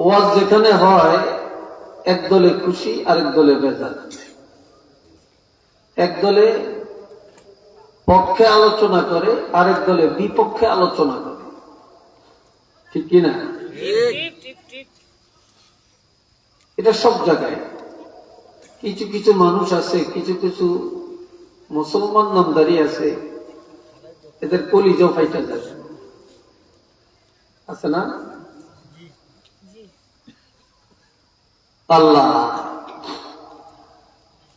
ওয়াজ যেখানে হয় এক দলে খুশি আরেক দলে বেজার, এক দলে পক্ষে আলোচনা করে আরেক দলে বিপক্ষে আলোচনা করে, ঠিক কিনা? এটা সব জায়গায়। কিছু কিছু মানুষ আছে, কিছু কিছু মুসলমান নামদারি আছে, এদের কলিজাও ফাইটা যায়, আছে না? আল্লাহ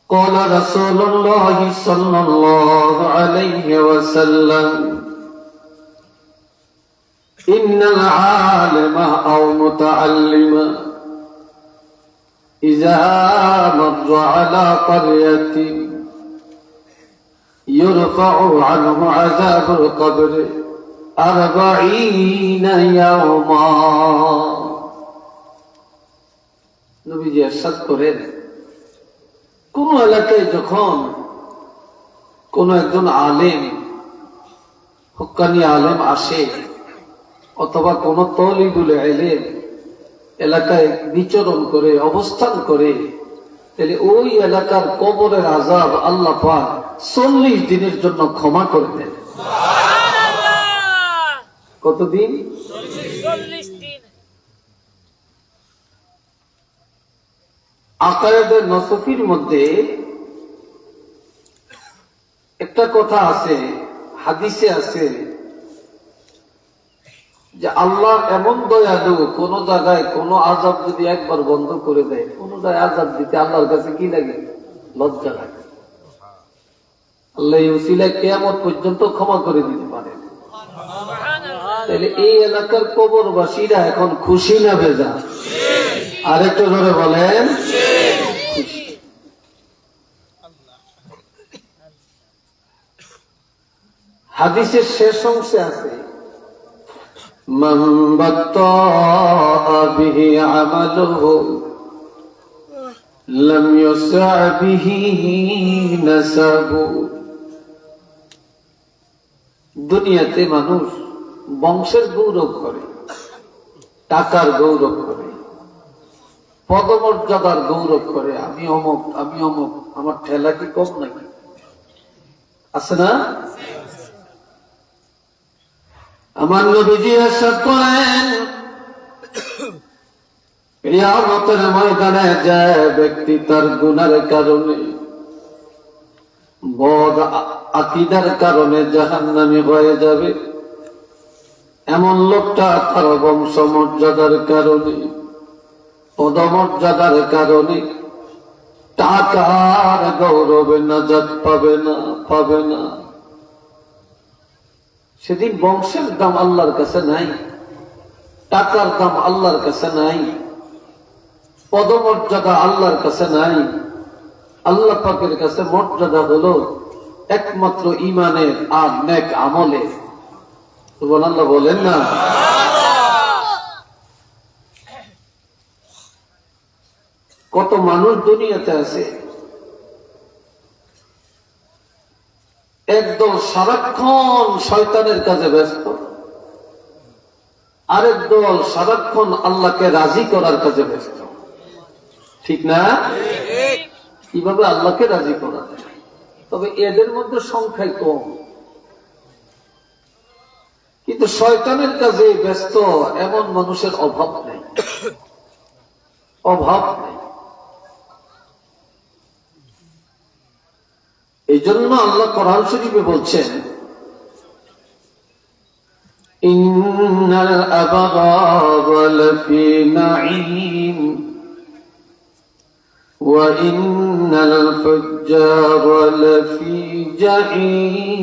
قال رسول الله صلى الله عليه وسلم إن العالم أو متعلم إذا مر على قرية يرفع عنه عذاب القبر 40 يوما। নবীজি ইরশাদ করেন, কোন এলাকায় যখন কোন একজন আলেম, হক্কানি আলেম আসে অথবা কোন তলিবুল ইলম এলাকায় বিচরণ করে, অবস্থান করে, তাহলে ওই এলাকার কবরের আযাব আল্লাহ পাক 40 দিনের জন্য ক্ষমা করে দেন। কতদিন? 40 দিন। আকায়েদে নসফির মধ্যে একটা কথা আছে, হাদিসে আছে যে আল্লাহ এমন দয়ালু, কোন জায়গায় কোন আযাব যদি একবার বন্ধ করে দেয়, কোন জায়গায় আযাব দিতে আল্লাহর কাছে কি লাগে? লজ্জা লাগে। আল্লাহ এই উসিলায় কিয়ামত পর্যন্ত ক্ষমা করে দিতে পারে। তাহলে এই এলাকার কবরবাসীরা এখন খুশি না বেজার? আরেকটু ধরে বলেন। হাদিসের শেষ অংশে আছে, মান বাত্তা বিহি আমালুহু লাম ইউসা বিহি নাসাবু। দুনিয়াতে মানুষ বংশের গৌরব করে, টাকার গৌরব করে, পদমর্যাদার গৌরব করে, আমি অমুক, আমি অমুক, আমার ঠেলা কি কম নাকি? আছে না? আমার নবীজি ইরশাদ করেন, কিয়ামতের ময়দানে যে ব্যক্তি তার গুনাহের কারণে, বদ আকীদার কারণে জাহান্নামী হয়ে যাবে, এমন লোকটা তার বংশমর্যাদার কারণে, পদমর্যাদার কারণে, টাকার গৌরবে নাজাত পাবে না, পাবে না। সেদিন বংশের দাম আল্লাহর কাছে নাই, টাকার দাম আল্লাহর কাছে নাই, পদমর্যাদা আল্লাহর কাছে নাই। আল্লাহ পাকের কাছে মর্যাদা হলো একমাত্র ঈমানের আর নেক আমলে। সুবহানাল্লাহ বলেন না? কত মানুষ দুনিয়াতে আছে, একদল সারাক্ষণ শয়তানের কাজে ব্যস্ত, আরেক দল সারাক্ষণ আল্লাহকে রাজি করার কাজে ব্যস্ত, ঠিক না? কিভাবে আল্লাহকে রাজি করা যায়? তবে এদের মধ্যে সংখ্যায় কম, কিন্তু শয়তানের কাজে ব্যস্ত এমন মানুষের অভাব নেই, অভাব নেই। এই জন্য আল্লাহ কোরআন শরীফে বলছেন, ইন্নাল আবরারা লাফি নাঈম ওয়া ইন্নাল ফুজ্জারা লাফি জাহিম।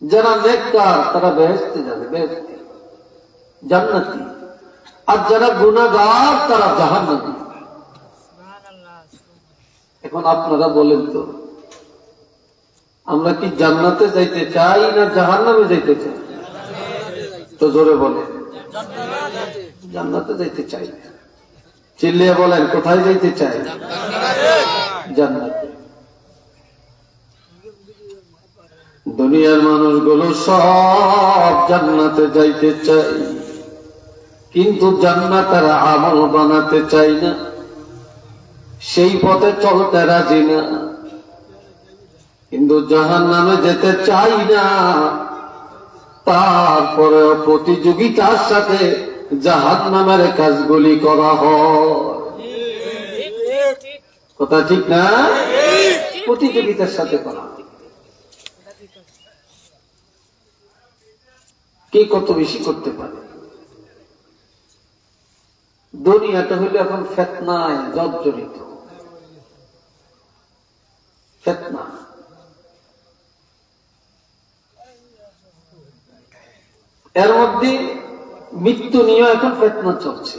যারা নেককার তারা বেহেশতে যাবে, বেহেশতে, জান্নাতি। আর যারা গুনাহগার তারা জাহান্নামী। এখন আপনারা বলেন তো, আমরা কি জান্নাতে যাইতে চাই না জাহান্নামে যাইতে চাই? তো জোরে বলেন। জান্নাতে যাইতে চাই। চিল্লিয়ে বলেন, কোথায় যাইতে চাই? জান্নাতে। দুনিয়ার মানুষগুলো সব জান্নাতে যাইতে চায়, কিন্তু জান্নাতের আমল বানাতে চায় না, সেই পথে চলতে রাজি না। কিন্তু জাহান্নামে যেতে চাই না, তারপরে প্রতিযোগিতার সাথে জাহান্নামের কাজগুলি করা হয়। কথা ঠিক না? প্রতিযোগিতার সাথে করা হয়। কে কত বেশি করতে পারে। দুনিয়াটা হইলে এখন ফিতনায় জর্জরিত। ফিতনা, এর মধ্যে মৃত্যু নিয়ে এখন ফিতনা চলছে,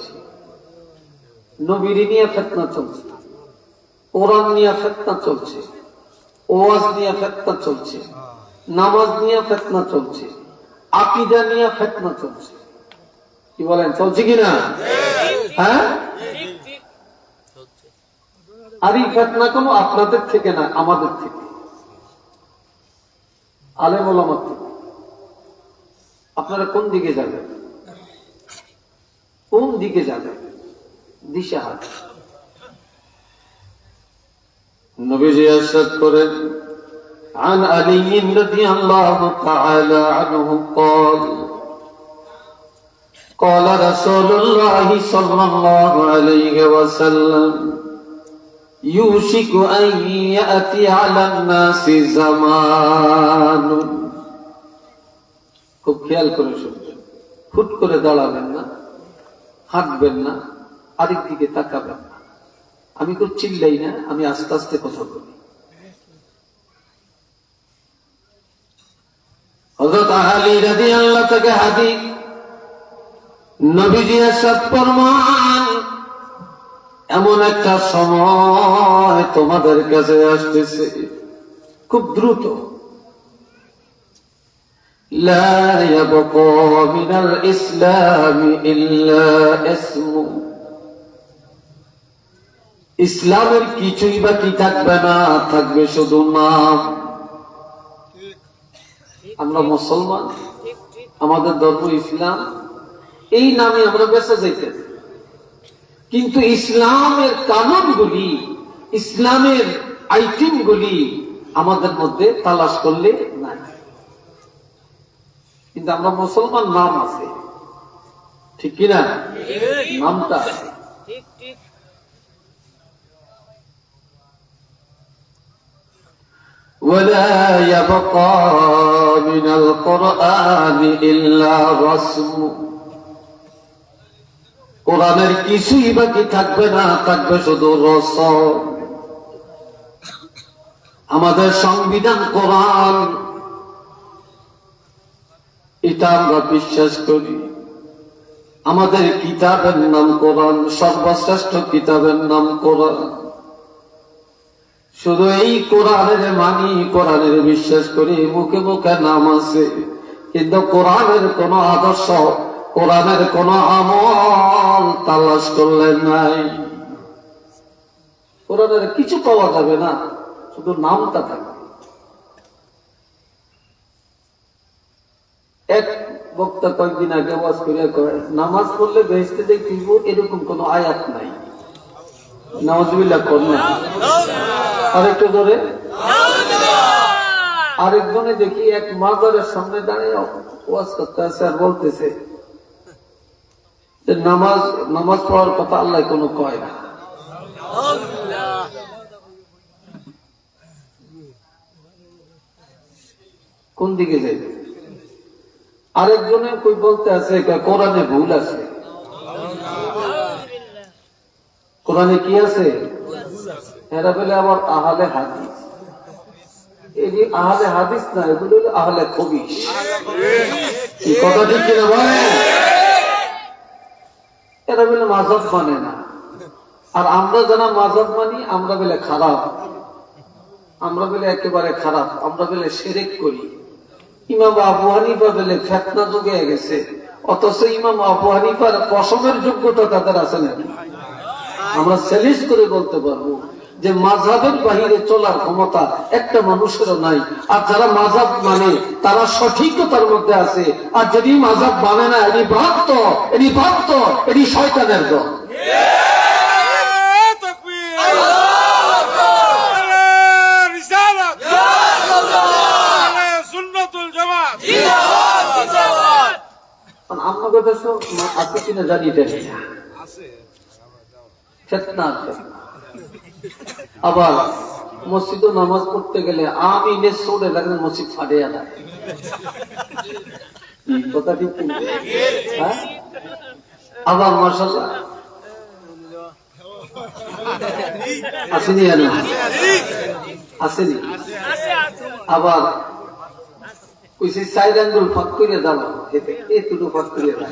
নবীর নিয়ে ফিতনা চলছে, কোরআন নিয়ে ফিতনা চলছে, ওয়াজ নিয়ে ফিতনা চলছে, নামাজ নিয়ে ফিতনা চলছে, আকীদা নিয়ে ফিতনা চলছে। কি বলেন, চলছে কিনা? হ্যাঁ, আর এই ফিতনা কোনো আপনাদের থেকে না, আমাদের থেকে, আলেম ওলামার থেকে। আপনারা কোন দিকে যাবেন? কোন দিকে যাবেন? দিশাহারা। নবীজি ইরশাদ করেন, عن علي رضي الله تعالى عنه قال قال رسول الله صلى الله عليه وسلم يوشك أن يأتي على الناس زمان। খুব খেয়াল করে শুনবেন, হুট করে দাঁড়াবেন না, হাঁটবেন না, আরেক দিকে তাকাবেন না। আমি খুব চিল্লাই না, আমি আস্তে আস্তে কথা বলি। হযরত আলী রাদিয়াল্লাহু থেকে হাদিস, নবীজি ইরশাদ ফরমান, এমন একটা সময় তোমাদের কাছে আসতেছে খুব দ্রুত, লা ইয়াবকা মিনাল ইসলামি ইল্লা ইসমু, ইসলামের কিছুই বাকি থাকবে না, থাকবে শুধু নাম। আমরা মুসলমান, আমাদের ধর্ম ইসলাম, এই নামে আমরা বেঁচে যাইতে, কিন্তু ইসলামের কানুনগুলি, ইসলামের আইটেমগুলি আমাদের মধ্যে তালাশ করলে নাই। কিন্তু আমরা মুসলমান, নাম আছে, ঠিক কিনা? নামটা আছে। ولا يبقى من القرآن إلا رسم, কোরআনের কিছুই বাকি থাকবে না, থাকবে শুধু রসম। আমাদের সংবিধান কোরআন, এটা আমরা বিশ্বাস করি। আমাদের কিতাবের নাম কোরআন, সর্বশ্রেষ্ঠ কিতাবের নাম কোরআন। শুধু এই কোরআনের মানি, কোরআনের বিশ্বাস করি, মুখে মুখে নাম আছে, কিন্তু কোরআনের কোন আদর্শ, কোরআনের কোন আমল তালাশ করলে নাই। কোরআনের কিছু পাওয়া যাবে না, শুধু নামটা থাকবে। এক বক্তা কয়েকদিন আগে ওয়াজ করিয়া কয়, নামাজ পড়লে বেহেশতে যাইব এরকম কোন আয়াত নাই। নাউযুবিল্লাহ করুন। আরেকটু ধরে আরেকজনে দেখি এক মাজারের সামনে দাঁড়িয়ে ওয়াজ করতে আছে আর বলতেছে যে নামাজ পড়ার কথা আল্লাহ কোনো কয় না। কোন দিকে যাইবে? আরেকজনে কই বলতে আছে কোরআনে ভুল আছে। কোরআনে কি আছে? এরা বলে আবার আহলে হাদিস। এই যে আহলে হাদিস না, এগুলো হলো আহলে খবিশ। এই কথা ঠিক কিনা বলে? এরা বলে মাযহাব মানে না, আর আমরা যারা মাযহাব মানি আমরা বলে খারাপ, আমরা বলে একেবারে খারাপ, আমরা বলে শিরক করি। ইমাম আবু হানিফা বলে ফিতনা যুগে গেছে, অথচ ইমাম আবু হানিফার পশমের যোগ্যতা তাদের আছে নাকি? আমরা চ্যালেঞ্জ করে বলতে পারবো যে মাযহাবের বাহিরে চলার ক্ষমতা একটা মানুষেরও নাই। আর যারা মাযহাব মানে তারা সঠিকতার মধ্যে আছে, আর যদি মাযহাব মানে না এটি ভ্রান্ত, এটি শয়তানের দল। আপনাদের দেশে আছে কিনা জানি না, আবার মসজিদে নামাজ পড়তে গেলে আমি সোরে লাগলে মসজিদ ফাটিয়া যায়। কথা ঠিক কিনা? হ্যাঁ? আবার মাশাআল্লাহ আসেনি, আসেনি। আবার ওই যে সাইড আঙ্গুল ফাঁক করে দাও, এটুকু ফাঁক করে দাও,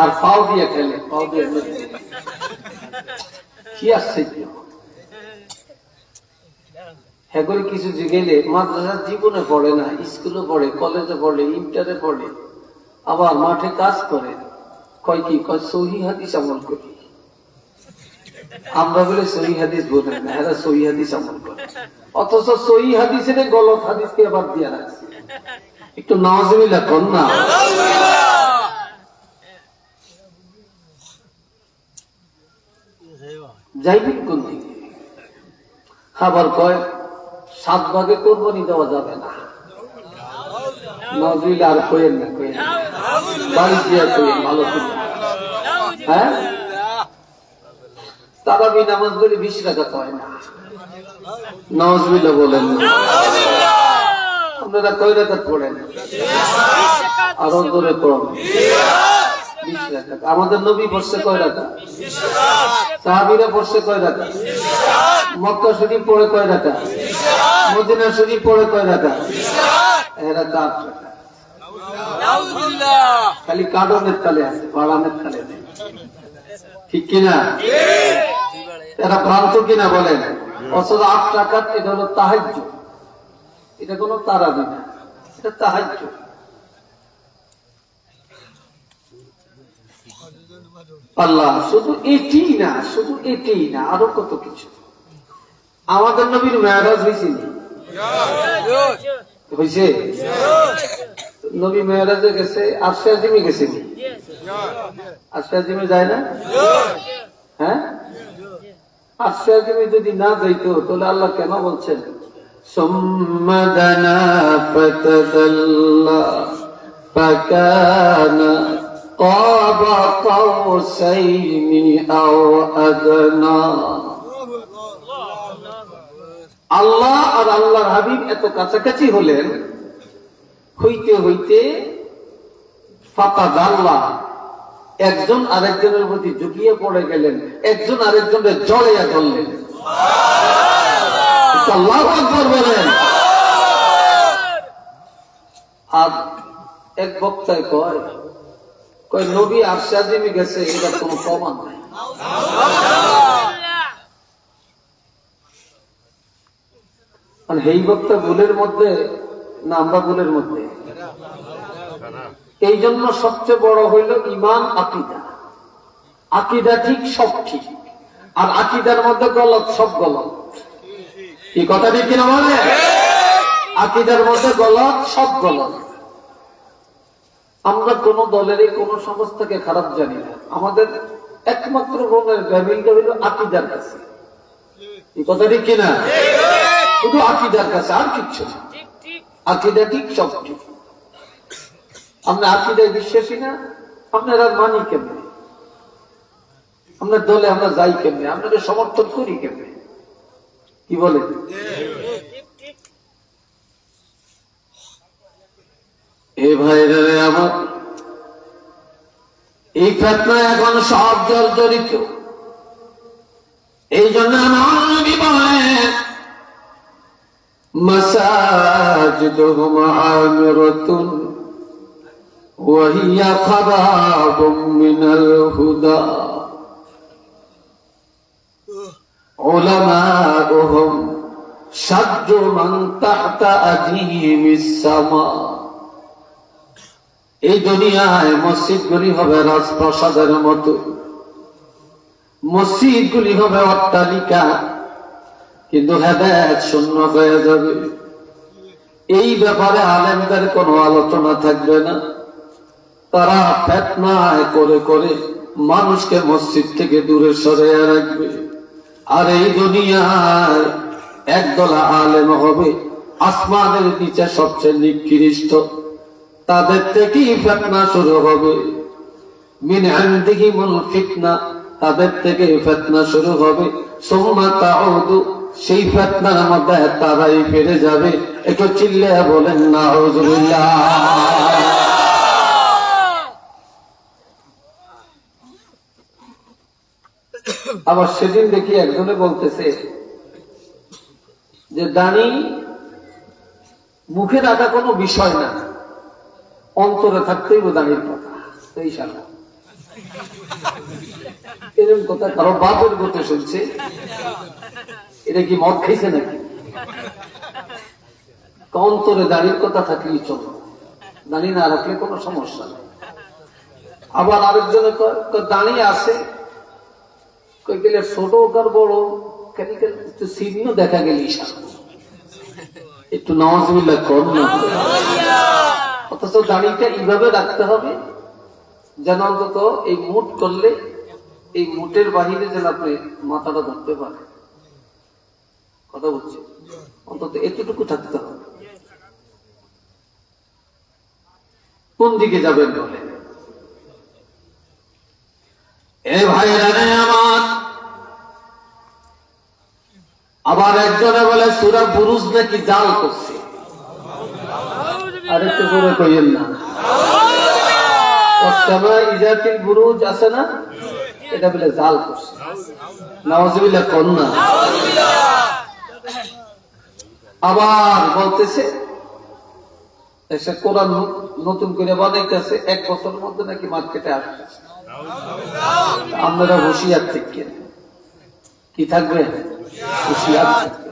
আর পাও দিয়ে খেলে, পাও দিয়ে কি আসছে হ্যাঁ করে কিছু গেলে মাদ্রাসার জীবনে পড়ে না, স্কুলে পড়ে, কলেজে পড়ে, ইন্টারে পড়ে, আবার মাঠে কাজ করে, কয় কি কয় সহি হাদিস আমল করি। আমরা বলে সহি হাদিস বলে না, এরা সহি হাদিস আমল করে, অথচ সহি হাদিসের গলত হাদিসকে আবার দিয়ে রাখছে। একটু নাউজুবিল্লাহ কর না। যাইবেন কোন দিকে? খাবার কয় 7 ভাগে কোরবানি দেওয়া যাবে না। নাউজুবিল্লাহ আর কইেন না, কইেন বাড়ি দিয়ে কইেন ভালো করে। হ্যাঁ, তারাবি নামাজ বলে 20 রাকাত হয় না। নাউজুবিল্লাহ বলেন না। আপনারা কয় রাকাত পড়েন? আরো জোরে পড়েন। 20 রাকাত। আমাদের নবী পড়ছে কয় রাকাত? সাহাবীরা পড়ছে কয় রাকাত? মক্কা শরীফ পড়ে কয় রাকাত? মদিনা শরীফ পড়ে কয় রাকাত? এরা 8 রাকাত। খালি কাডনের তালে আছে, বাড়ানের তালে নেই। ঠিক কিনা? এরা ভ্রান্ত কিনা বলেন? অথচ 8 রাকাত এটা হলো তাহাজ্জুদ, এটা কোনো তারাবি না, এটা তাহাজ্জুদ। আল্লাহ শুধু এটি না, শুধু এটি না, আরো কত কিছু। আমাদের নবীর মেরাজ হয়েছে, হয়েছে? নবী মেরাজে গেছে, আরশে আজিমে গেছে, আরশে আজিমে যায় না? হ্যাঁ, আরশে আজিমে যদি না যাইতো তাহলে আল্লাহ কেন বলছেন সুম্মা দানা ফাতাদাল্লা ফাকানা ক্বাবা কাউসাইনি আও আদনা। আল্লাহ আর আল্লাহর হাবিব এত কাছাকাছি হলেন, হইতে হইতে ফাতাদাল্লা, একজন আরেকজনের প্রতি ঝুঁকিয়ে পড়ে গেলেন, একজন আরেকজনের জড়াইয়া ধরলেন। আল্লাহু আকবার বলেন। আর এক বক্তায় কয় নবী আরশে আজিমে গেছে, এটা কোনো প্রমাণ নাই। এই বক্তা ভুলের মধ্যে না, আমরা ভুলের মধ্যে। এই জন্য সবচেয়ে বড় হইল ঈমান, আকীদা। আকীদা ঠিক, সব ঠিক, আর আকীদার মধ্যে গলত, সব গলত। কি কথা ঠিক কিনা বলে? আকীদার মধ্যে গলত, সব গলত। আমরা কোন দলেরই কোন সংস্থাকে খারাপ জানি না, আমাদের একমাত্র বোনের ব্যাবিলটা হইল আকীদার কাছে। এই কথা ঠিক কিনা? শুধু আকীদার কাছে, আর কিচ্ছু না। আকীদা ঠিক, সব ঠিক। আমরা আকীদায় বিশ্বাসী না, আপনারা মানি কেমনে? আমরা দলে আমরা যাই কেমনে? আপনাদের সমর্থন করি কেমনে? কি বলে? এ ভাইরা আমার, এই ফিতনা এখন সব জড়িত। এই জন্য আমার নবী বলেন মাসাজিদুহুম আমিরাতুন ওয়া হিয়া খারাবুম মিনাল হুদা উলামাউহুম শাদ্দু মান তাহতা আদিমিস সামা। এই দুনিয়ায় মসজিদগুলি হবে রাজপ্রাসাদের মতো, মসজিদ গুলি হবে অট্টালিকা, কিন্তু হেদায়েত শূন্য হয়ে যাবে। এই ব্যাপারে আলেমদের কোনো আলোচনা থাকবে না। তারা ফিতনায় করে করে মানুষকে মসজিদ থেকে দূরে সরিয়ে রাখবে। আর এই দুনিয়ায় একদল আলেম হবে আসমানের নিচে সবচেয়ে নিকৃষ্ট, তাদের থেকেই ফিতনা শুরু হবে। মিন ইনদিহিমুল ফিতনা, তাদের থেকে ফিতনা শুরু হবে। সুম্মা তাউদু, সেই ফিতনার মধ্যে তারাই ফিরে যাবে। একটু চিল্লায়া বলেন নাউযুবিল্লাহ। আবার সেদিন দেখি একজনে বলতেছে যে দাড়ি মুখে রাখা কোনো বিষয় না, অন্তরে থাকতেই দাঁড়ির কথা। এই সারা এরকম কথা কারো বাপের কথা শুনছে, এটা কি মদ খাইছে নাকি? অন্তরে দাঁড়ির কথা থাকলেই চলো, দাঁড়ি না রাখলে কোনো সমস্যা নেই। আবার আরেকজনে দাঁড়িয়ে আছে, কই গেলে ছোট কার বড় একটু চিহ্ন দেখা গেল, একটু নাউযুবিল্লাহ কর না। অথচ দাঁড়িটা এইভাবে রাখতে হবে যেন অন্তত এই মুঠ করলে এই মুঠের বাহিরে যেন আপনি মাথাটা ধরতে পারে। কথা বলছি, অন্তত এতটুকু থাকতে হবে। কোন দিকে যাবেন বলে? এ ভাইরা রে আমার, আবার একজনে বলে সূরা বুরুজ নাকি জাল করছে। আরেকটু করে কইেন না, ইজাতিল বুরুজ আছে না, এটা বলে জাল করছে। নাউযুবিল্লাহ কোন না। আবার বলতেছে এসে কোরআন নতুন করে বানাইতেছে, 1 বছরের মধ্যে নাকি মার্কেটে আসতেছে। আপনারা হুঁশিয়ার থেকে কি থাকবে, হুঁশিয়ার থাকবে।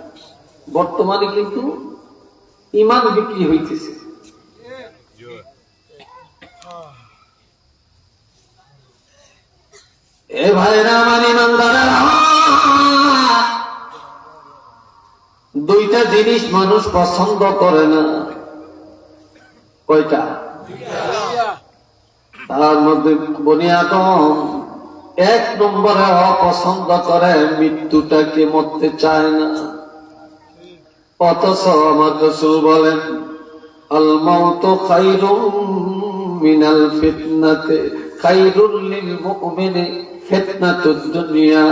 বর্তমানে কিন্তু ইমান বিক্রি হইতেছে। এ ভাইরা আমার ইমানদারেরা, দুইটা জিনিস মানুষ পছন্দ করে না। কয়টা? তার মধ্যে বনি আদম 1 নম্বরে অপছন্দ করে মৃত্যুটাকে, মরতে চায় না। অথচ আমার রাসূল বলেন আল মাউতু খায়রুম মিনাল ফিতনাতি খায়রুল লিল মুমিনি ফিতনাতুদ দুনিয়া।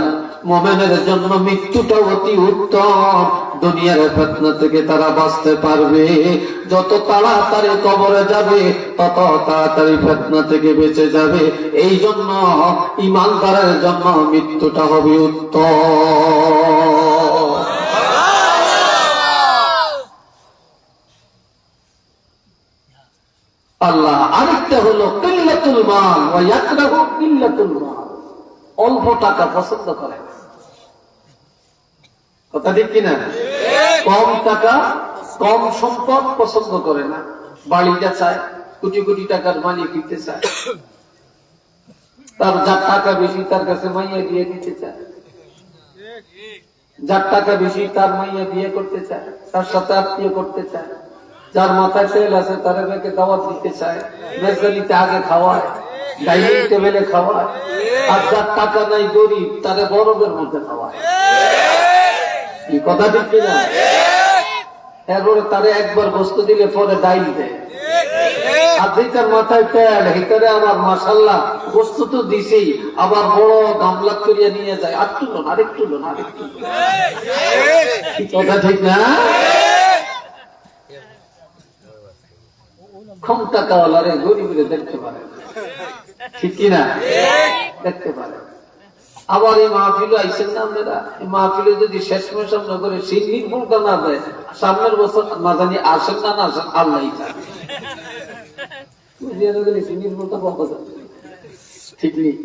মুমিনের জন্য মৃত্যুটা অতি উত্তম, দুনিয়ার ফিতনা থেকে তারা বাঁচতে পারবে। যত তাড়াতাড়ি কবরে যাবে তত তাড়াতাড়ি ফিতনা থেকে বেঁচে যাবে। এই জন্য ঈমানদারের জন্য মৃত্যুটা হবে উত্তম। আল্লাহ আরেকটা হলো কিল্লাতুল মাল ওয়া ইয়াকরাহু কিল্লাতুল মাল, অল্প টাকা পছন্দ করে। কথা ঠিক কিনা? কম টাকা কম সম্পদ পছন্দ করে না। বাড়িটা চায়, কোটি কোটি টাকার মালিক দিতে চায়। তার যার টাকা বেশি তার কাছে মাইয়া দিয়ে দিতে চায়, যার টাকা বেশি তার মাইয়া বিয়ে করতে চায়, তার সাথে আত্মীয় করতে চায়। যার মাথায় তেল আছে তার মেয়েকে দাওয়াত দিতে চায়, মেজবানিতে আগে খাওয়ায়, ডাইনিং টেবিলে খাওয়ায়। আর যার টাকা নাই গরিব তারে বরফের মধ্যে খাওয়ায়। কি কথা ঠিক কিনা? এরপরে তারে একবার বস্তু দিলে পরে ডাইল দেয়। আর যেটার মাথায় তেল হেটারে আমার মাশাআল্লাহ বস্তু তো দিছেই, আবার বড় গামলা করিয়া নিয়ে যায়। আর তুলুন, আরেকটু লোন, আরেকটু। কি কথা ঠিক না? কম টাকাওয়ালারে গরিবরে দেখতে পারে, ঠিক কিনা? দেখতে পারে। আবার এই মাহফিলে আইসেন না আপনারা, এই মাহফিলে যদি শেষ মেশাম না করে সিন্নির ভুলটা না দেয়, সামনের বছর না জানি আসেন না না আসেন আল্লাহ জানে। সিন্নির ভুলটা পাওয়া যাবে, ঠিক নেই।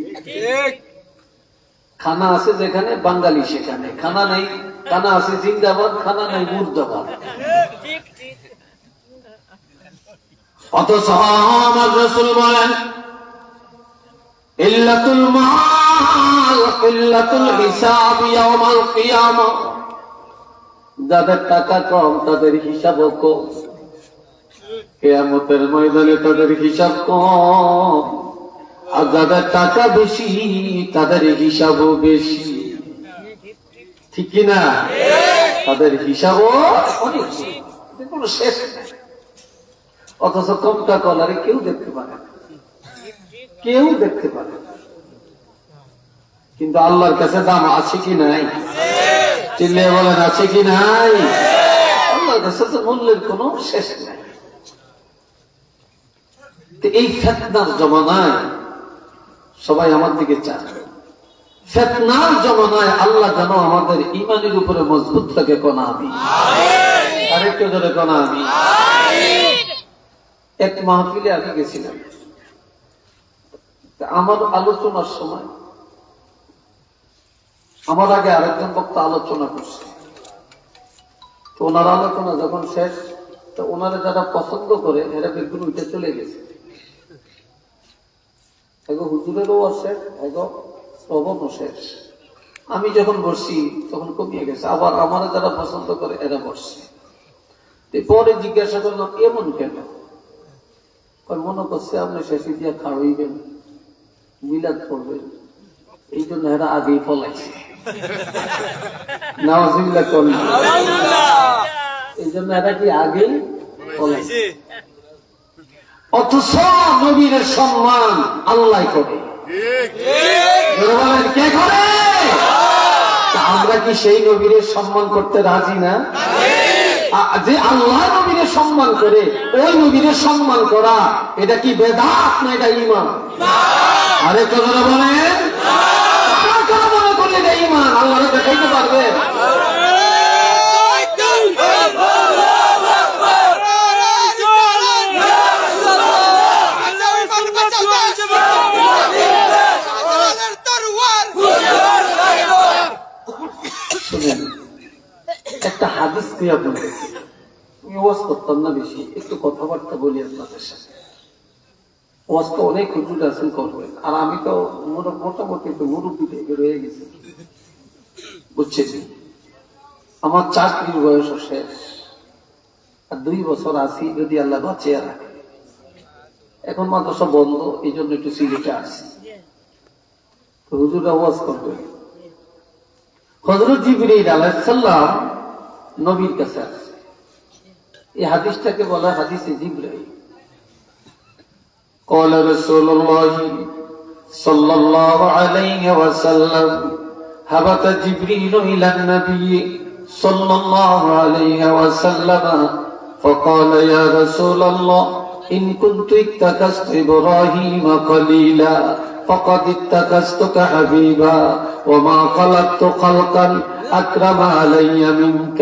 খানা আছে যেখানে বাঙালি সেখানে, খানা নাই, খানা আছে জিন্দাবাদ, খানা নাই মুর্দাবাদ। অথচ আমার রাসূল বলেন ইল্লাতুল মাল কিল্লাতুল হিসাব ইয়াউমাল কিয়ামা, যাদের টাকা কম তাদের হিসাবও কম, কিয়ামতের ময়দানে তাদের হিসাব কম, আর যাদের টাকা বেশি তাদের হিসাবও বেশি। ঠিক কিনা? তাদের হিসাবও অনেক, কোনো শেষ নেই। অথচ কম টাকা ওলারে কেউ দেখতে পারে না, কেউ দেখতে পারে না। কিন্তু আল্লাহর কাছে দাম আছে কি নাই? চিল্লিয়ে বলেন আছে কি নাই? আল্লাহর কাছে তো মূল্যের কোনো শেষ নাই। এই ফিতনার জমানায় সবাই আমার দিকে চায়, ফিতনার জমানায় আল্লাহ যেন আমাদের ঈমানের উপরে মজবুত থাকে। কোন আমিন? আরেকটু জোরে কোন আমিন? এক মাহফিলে আমি গেছিলাম, আমার আলোচনার সময় আমার আগে আরেকজন বক্তা আলোচনা করছে। তো ওনার আলোচনা যখন শেষ, তো ওনারা যারা পছন্দ করে এরা বেগুন উঠে চলে গেছে। এগো হুজুরেরও শেষ, এগো শ্রবণও শেষ। আমি যখন বসছি তখন কমিয়ে গেছে। আবার আমার যারা পছন্দ করে এরা বসছে। পরে জিজ্ঞাসা করলাম এমন কেন? মনে করছে আপনি শেষে দিয়ে খাওয়াইবেন, মিলাদ করবেন, এই জন্য এরা আগেই ফলাইছে। নাউযুবিল্লাহ করলেন, এই জন্য এরা কি আগেই ফলাইছে। অথচ নবীর সম্মান আল্লাহ করে, কে করে? আমরা কি সেই নবীর সম্মান করতে রাজি না? যে আল্লাহ নবীর সম্মান করে, ওই নবীর সম্মান করা এটা কি বেদাত না এটা ঈমান? আরে কথা বলেন, মনে করলে এটা ঈমান। আল্লাহ দেখাইতে পারবে? শুনেন, একটা হাদিস দিয়ে আপনাদের, আমি ওয়াজ করতাম না বেশি, একটু কথাবার্তা বলি আপনাদের সাথে। ওয়াজ তো অনেক হুজুর আছেন করবেন, আর আমি তো মোটামুটি একটু মুরব্বী থেকে রয়ে গেছি, বুঝছেন? আমার চাকরির বয়স শেষ, আর 2 বছর আছি যদি আল্লাহ বাঁচিয়ে রাখে। এখন মাদ্রাসা বন্ধ, এই জন্য একটু সিলেটে আসছি। হুজুরা ওয়াজ করবেন। হযরত জিবরীল আলাইহিস সালাম নবীর কাছে আসছে। এই হাদিসটাকে বলা হাদিসে জিবরাইল। قال رسول الله صلى الله عليه وسلم هبط جبريل إلى النبي صلى الله عليه وسلم فقال يا رسول الله إن كنت اتخذت إبراهيم خليلا فقد اتخذتك حبيبا وما خلقت خلقا أكرم علي منك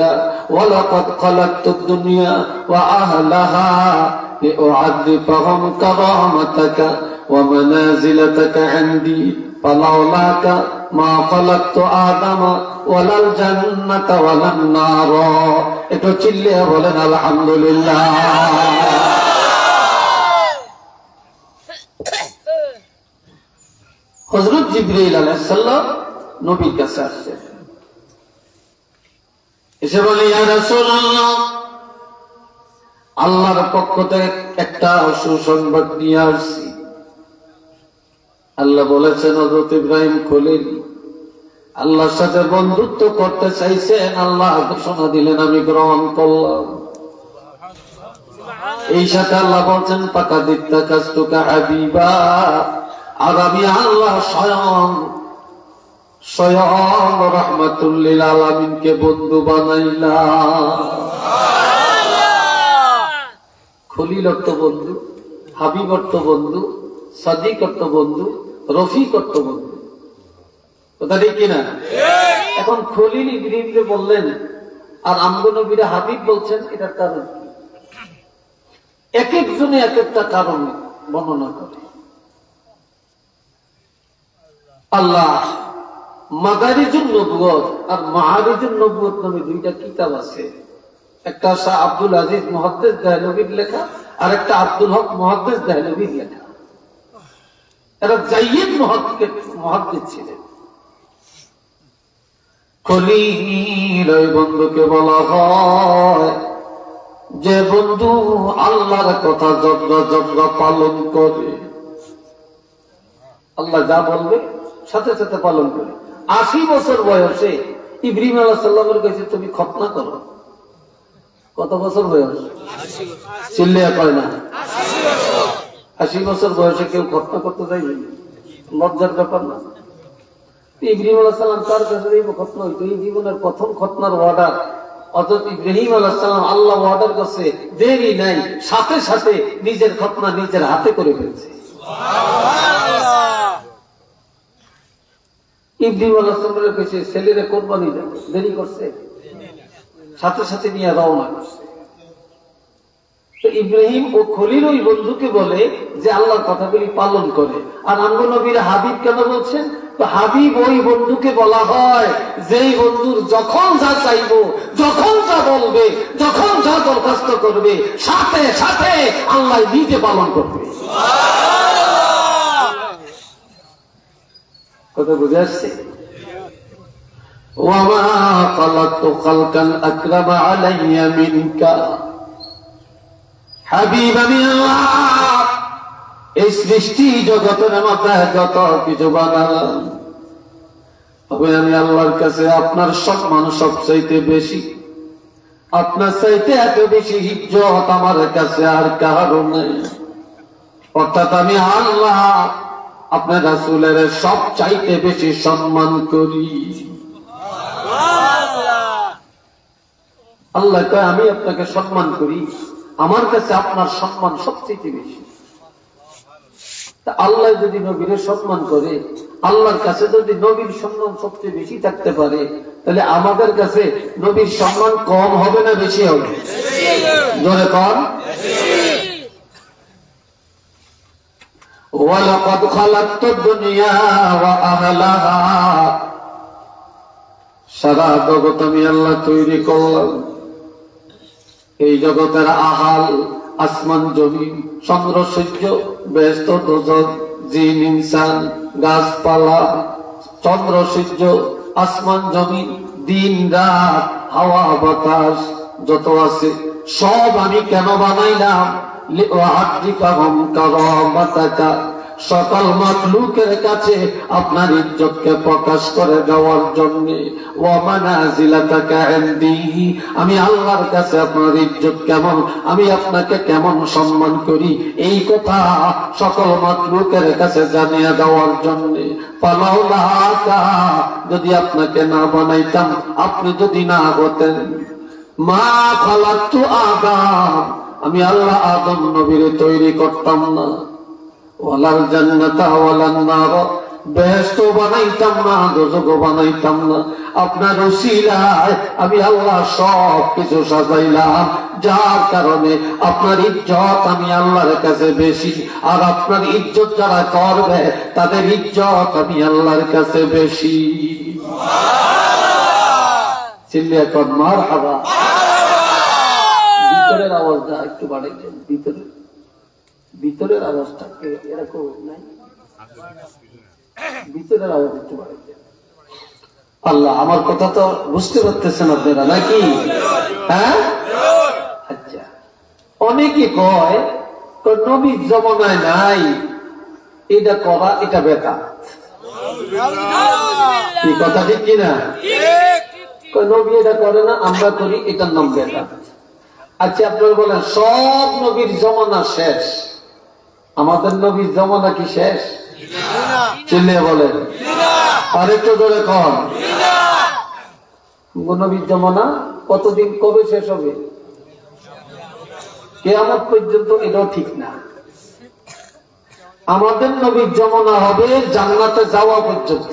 ولقد خلقت الدنيا وأهلها لأعذبهم كرامتك ومنازلتك عندي فلولاك ما خلقت آدم ولا الجنة ولا النار. একটু চিল্লিয়ে বলেন আলহামদুলিল্লাহ। হযরত জিবরাইল আলাইহিস সালাম নবীর কাছে আসছেন, এসে বলে ইয়া রাসূলুল্লাহ, আল্লাহর পক্ষ থেকে একটা সুসংবাদ নিয়ে আসছি। আল্লাহ বলেছেন হযরত ইব্রাহিম খলিল আল্লাহর সাথে বন্ধুত্ব করতে চাইছেন, আল্লাহ ঘোষণা দিলেন আমি গ্রহণ করলাম। এই সাথে আল্লাহ বলছেন ফাকাদ ইত্তাখাযতুকা হাবিবা, আর আমি আল্লাহ স্বয়ং রাহমাতুল লিল আলামিনকে বন্ধু বানাইলাম। খলিল অর্থ বন্ধু, হাবিব অর্থ বন্ধু, সাদিক অর্থ বন্ধু, রফিক অর্থ বন্ধু। কথা ঠিক কিনা? এখন খলিল ইব্রাহিমকে বললেন, আর আমগো নবীরা হাবিব বলছেন, এটার কারণ কি? এক একজনে এক একটা কারণ বর্ণনা করে। আল্লাহ মাদারিজুন নবুয়ত আর মাআরিজুন নবুয়ত নামে 2টা কিতাব আছে। একটা শাহ আব্দুল আজিজ মুহাদ্দিস দেহলভীর লেখা, আর একটা আব্দুল হক মুহাদ্দিস দেহলভীর লেখা। এরা জাইয়িদ মুহাদ্দিস ছিলেন। খলিল ওই বন্ধুকে বলা হয় যে বন্ধু আল্লাহর কথা যজ্ঞ যজ্ঞ পালন করে, আল্লাহ যা বলবে সাথে সাথে পালন করে। 80 বছর বয়সে ইব্রাহিম আলাইহিস সালামের কাছে তুমি খতনা করো। কত বছর বয়স? চিল্লিয়া কয় না? 80 বছর বয়সে কেউ খতনা করতে যাইবে? লজ্জার ব্যাপার না? ইব্রাহিম আলাইহিস সালাম তার কাছে খতনা হইতো, এই জীবনের প্রথম খতনার অর্ডার। অথচ ইব্রাহিম আলাইহিস সালাম আল্লাহ অর্ডার করছে, দেরি নাই, সাথে সাথে নিজের খতনা নিজের হাতে করে ফেলছে। ইব্রাহিম আলাইহিস সালামের কাছে ছেলেরে কোরবানি দেন, দেরি করছে, সাথে সাথে নিয়ে রওনা করছে। তো ইব্রাহিম ও খলিল ওই বন্ধুকে বলে যে আল্লাহর কথাগুলি পালন করে। আর আমগো নবীর হাবিব কেন বলছেন? তো হাবিব ওই বন্ধুকে বলা হয় যেই বন্ধুর যখন যা চাইবো, যখন যা বলবে, যখন যা দরখাস্ত করবে, সাথে সাথে আল্লাহ নিজে পালন করবে। কথা বুঝে আসছে? ওয়ামা খালাকতু খালকান আকরামা আলাইয়া মিনকা, হাবিব আমি আল্লাহ এই সৃষ্টি জগতের মধ্যে যত কিছু বানালাম, তবে আমি আল্লাহর কাছে আপনার সম্মান সবচাইতে বেশি, আপনার চাইতে এত বেশি ইজ্জত আমার কাছে আর কারো নেই। অর্থাৎ আমি আল্লাহ আপনার রাসূলের সব চাইতে বেশি সম্মান করি। আল্লাহ কয় আমি আপনাকে সম্মান করি, আমার কাছে আপনার সম্মান সবচেয়ে বেশি। আল্লাহ যদি নবীর সম্মান করে, আল্লাহর কাছে যদি নবীর সম্মান সবচেয়ে বেশি থাকতে পারে, তাহলে আমাদের কাছে নবীর সম্মান কম হবে না বেশি হবে? জোরে কম। ওয়ালাকাদ খালাকতুদ দুনিয়া ওয়া আহলাহা, সারা জগৎ আমি আল্লাহ তৈরি করলাম। এই জগতের আহাল, আসমান জমিন, চন্দ্র সূর্য, বেহেশত দোজখ, জিন ইনসান, গাছপালা, চন্দ্র সূর্য, আসমান জমিন, দিন রাত, হাওয়া বাতাস যত আছে সব আমি কেন বানাইলাম? লিউআযিবাহুম কারামাতাকা, সকল মাখলুকের কাছে আপনার ইজ্জতকে প্রকাশ করে দেওয়ার জন্য। ওয়া মানাজিলাতাকা ইনদি, আমি আল্লাহর কাছে আপনার ইজ্জত কেমন, আমি আপনাকে কেমন সম্মান করি, এই কথা সকল মাখলুকের কাছে জানিয়ে দেওয়ার জন্য। ফালাউলাকা, যদি আপনাকে না বানাইতাম, আপনি যদি না হতেন, মা খালাকতু আদম, আমি আল্লাহ আদম নবীরে তৈরি করতাম না। ওয়ালাল জান্নাতা ওয়ালান নার, বেহেশত বানাইতাম না, দোজখ বানাইতাম না। আপনার উসিলায় আমি আল্লাহ সব কিছু সাজাইলাম, যার কারণে আপনার ইজ্জত আমি আল্লাহর কাছে বেশি, আর আপনার ইজ্জত যারা করবে তাদের ইজ্জত আমি আল্লাহর কাছে বেশি। চিল্লিয়া কর মারহাবা। ভিতরের আওয়াজটা একটু বাড়াইছেন, ভিতরের আওয়াজটাকে এরকম নাই, ভিতরের আওয়াজ একটু বাড়াইছেন। আল্লাহ, আমার কথা তো বুঝতে পারতেছেন আপনারা নাকি? হ্যাঁ, আচ্ছা। অনেকে কয় নবীর জমানায় নাই, এটা করা এটা বেকার। এই কথা ঠিক কিনা? নবী এটা করে না, আমরা করি, এটার নাম বেকার। আচ্ছা, আপনারা বলেন সব নবীর জমানা শেষ, আমাদের নবীর জমানা কি শেষ? চিল্লিয়ে বলেন, আরেকটু জোরে কন। নবীর জমানা কতদিন, কবে শেষ হবে? কিয়ামত পর্যন্ত, এটাও ঠিক না। আমাদের নবীর জমানা হবে জান্নাতে যাওয়া পর্যন্ত।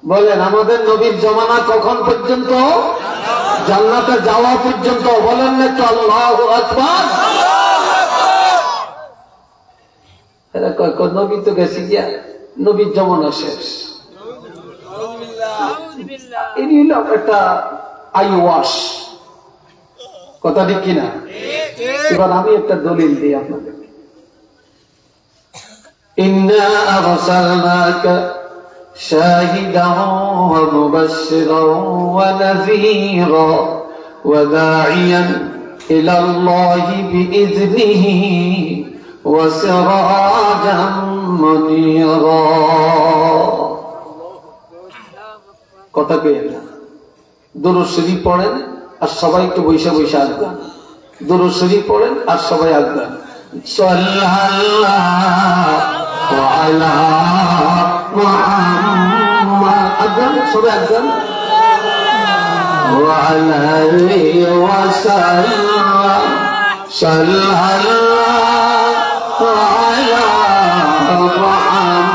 বলেন, আমাদের নবীর জমানা কখন পর্যন্ত? জান্নাতে যাওয়া পর্যন্ত। বলেন না তো আল্লাহু আকবার। নবী তো গেছে গিয়া, নবীর জমানা শেষ। এটি হলো একটা আইওয়াশ, কথা ঠিক কিনা? এবার আমি একটা দলিল দিই আপনাদেরকে। ইন্না আরসালনাকা شاهدا ومبشرا ونذيرا وداعيا إلى الله بإذنه وسراجا منيرا কথা কইেন না দুরূদ শরীফ পড়েন আর সবাই একটু বৈশা বৈশা আসবেন দুরূদ শরীফ পড়েন আর সবাই আসবেন সাল্লাল্লাহু আলা মুহাম্মদ আসবেন সবাই আসবেন ওয়া আলাইহি ওয়া সাল্লাম সাল্লাল্লাহু আলা মুহাম্মদ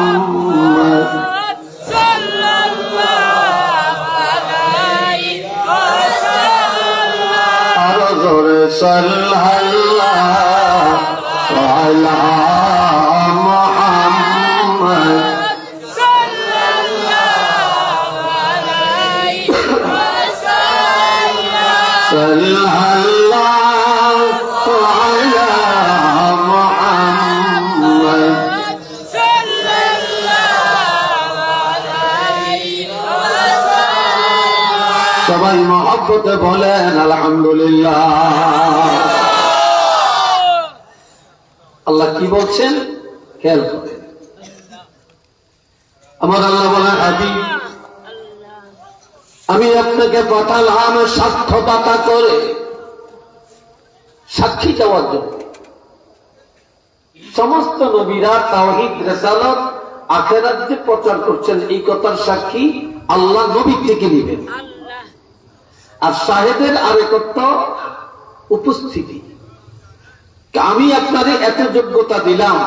সাল্লাল্লাহু আলা মুহাম্মদ সাল্লাল্লাহু আলা মুহাম্মদ সবাই মহব্বতে বলেন আলহামদুলিল্লাহ। আল্লাহ কি বলছেন খেয়াল করেন। আমার আল্লাহ বলেন হাবিব আমি আপনাকে পাঠালাম সাক্ষ্যদাতা করে, সাক্ষী দেওয়ার জন্য। সমস্ত নবীরা তাওহীদ রিসালাত আখিরাত যে প্রচার করছেন এই কথার সাক্ষী আল্লাহ নবী থেকে নেবেন। আর শাহেদের আরেকত্ব উপস্থিতি। আমি আপনারে এত যোগ্যতা দিলাম,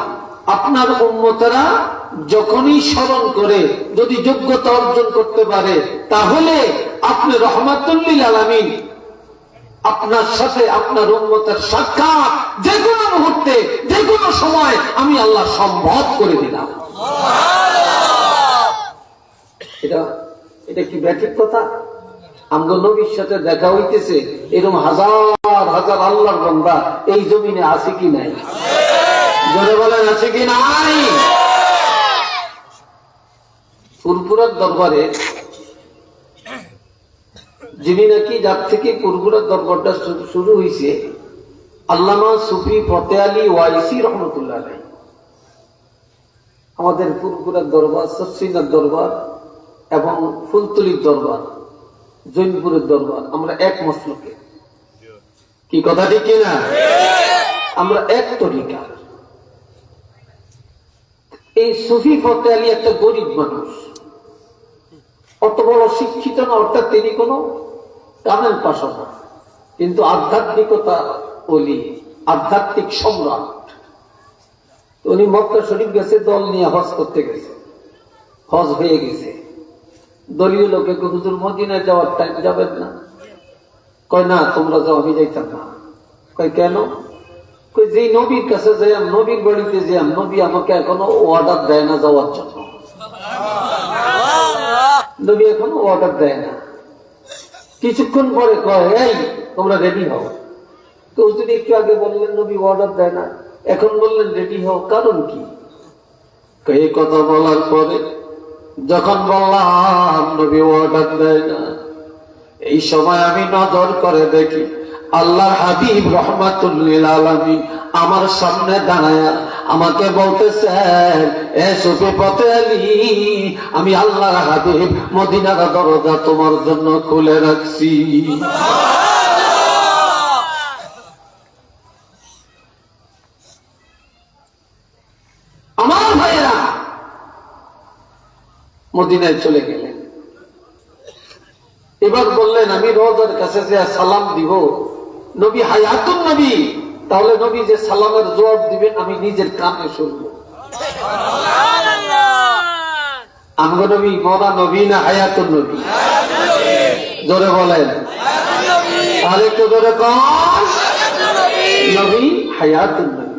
আপনার উম্মতেরা যখনই স্মরণ করে যদি যোগ্যতা অর্জন করতে পারে তাহলে আপনি রহমাতুল লিল আলামিন, আপনার সাথে আপনার উম্মতের সাক্ষাৎ যে কোনো মুহূর্তে যে কোনো সময় আমি আল্লাহ সম্ভব করে দিলাম। এটা কি ব্যাঠিক কথা? আমগো নবীর সাথে দেখা হইতেছে, এরকম হাজার হাজার আল্লাহর বান্দা এই জমিনে আছে কি নাই? জোরে বলেন আছে কি নাই? ফুরফুরার দরবারে যিনি নাকি যার থেকে ফুরফুরার দরবারটা শুরু হয়েছে আল্লামা সুফি ফতে আলী ওয়াইসি রহমতুল্লাহ আলাইহি। আমাদের ফুরফুরার দরবার, সসিনার দরবার এবং ফুলতলির দরবার, জৈনপুরের দরবার, আমরা এক মসলকে। কি কথা ঠিক কিনা? আমরা এক তরিকা। এই সুফি ফতে আলী একটা গরিব মানুষ, অত বড় শিক্ষিত না, অর্থাৎ তিনি কোন কামেল পাশা না, কিন্তু আধ্যাত্মিকতা বলি, আধ্যাত্মিক সম্রাট। উনি মক্কা শরীফ গেছে, দল নিয়ে হজ করতে গেছে, হজ হয়ে গেছে। দলীয় লোকে হুজুর মদিনায় যাওয়ার টাইম যাবেন না? কয় না তোমরা যাও, আমি যাইতাম না। কয় কেন? কই যে নবীর কাছে যাইয়াম, নবীর বাড়িতে যাইয়াম, নবী আমাকে এখনো অর্ডার দেয় না যাওয়ার জন্য। নবী এখনো অর্ডার দেয় না। কিছুক্ষণ পরে কয় এই তোমরা রেডি হও। তো হুজুর একটু আগে বললেন নবী অর্ডার দেয় না, এখন বললেন রেডি হও, কারণ কি? এই কথা বলার পরে যখন বললাম নবী অর্ডার দেয় না, এই সময় আমি নজর করে দেখি আল্লাহ হাবিব রহমাতুল লিল আলামিন আমার সামনে দাঁড়ায়া আমাকে বলতেছেন, এ সুফি ফতে আলী, আমি আল্লাহর হাবিব মদিনার দরজা তোমার জন্য খুলে রাখছি। আমার ভাইয়েরা মদিনায় চলে গেলেন। এবার বললেন আমি রোজার কাছে যে সালাম দিব, নবী হায়াতুন নবী, তাহলে নবী যে সালামের জবাব দিবেন আমি নিজের কানে শুনবো। আমগো নবী মরা নবী না হায়াতুন নবী? জোরে বলেন, আর একটু জোরে কন। নবী হায়াতুন নবী।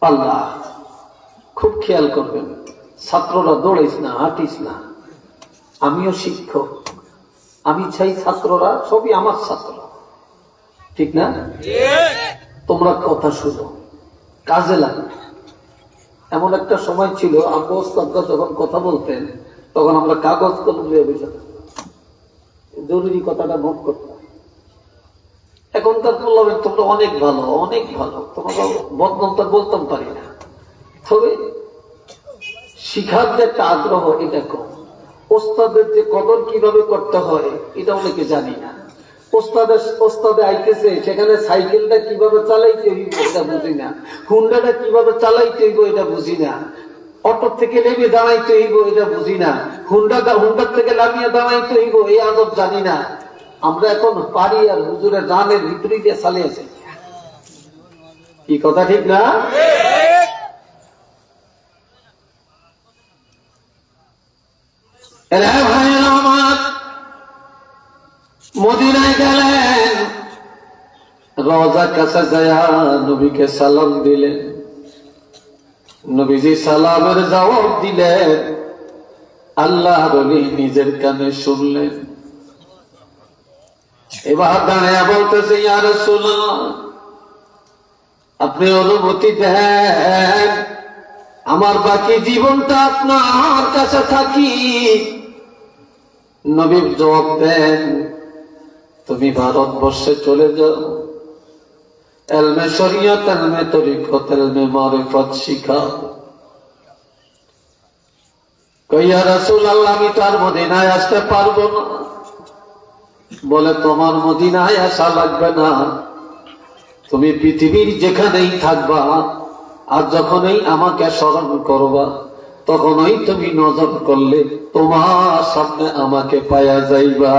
আল্লাহ খুব খেয়াল করবেন, ছাত্ররা দৌড়াইস না, হাঁটিস না। আমিও শিক্ষক, আমি চাই ছাত্ররা সবই আমার ছাত্র, ঠিক না? তোমরা কথা শুনো, কাজে লাগে। এমন একটা সময় ছিল আব্বু ওস্তাদরা যখন কথা বলতেন তখন আমরা কাগজ কলম নিয়ে বসে থাকতাম, জরুরি কথাটা নোট করতাম। এখনকার বললাম তোমরা অনেক ভালো, অনেক ভালো, তোমাকে বদনামটা বলতাম পারি না, তবে শিখার যে একটা আগ্রহ এটা কম। ওস্তাদের যে কদর কিভাবে করতে হয় এটা অনেকে জানি না। ওস্তাদে আইতেছে সেখানে সাইকেলটা কিভাবে চালাইতে হইব এটা বুঝি না, হুন্ডাটা কিভাবে চালাইতে হইব এটা বুঝি না, অটো থেকে নেমে দাঁড়াইতে হইব এটা বুঝি না, হুন্ডার থেকে নামিয়ে দাঁড়াইতে হইব এই আদব জানি না। আমরা এখন পারি আর হুজুরের রানের ভিতরে দিয়ে চালিয়েছি। কি কথা ঠিক না? ভাইয়েরা আমার, মদিনায় গেলেন, রওজার কাছে যায়া নবীকে সালাম দিলেন। নবীজি সালামের জবাব দিলেন, আল্লাহর ওলি নিজের কানে শুনলেন। এবার দাঁড়িয়ে বলতেছে, ইয়া রাসূলুল্লাহ, আপনি অনুমতি দেন আমার বাকি জীবনটা আপনার কাছে থাকি। নবী জবাব দেন, তুমি ভারতবর্ষে চলে যাও, এলমে শরিয়ত, এলমে তরিকত, এলমে মারিফত শিখাও। ইয়া রাসূলুল্লাহ, আমি তো আর মদিনায় আসতে পারবো না। বলে, তোমার মদিনায় আসা লাগবে না, তুমি পৃথিবীর যেখানেই থাকবা আর যখনই আমাকে স্মরণ করবা তখনই তুমি নজর করলে তোমার সামনে আমাকে পায়া যাইবা।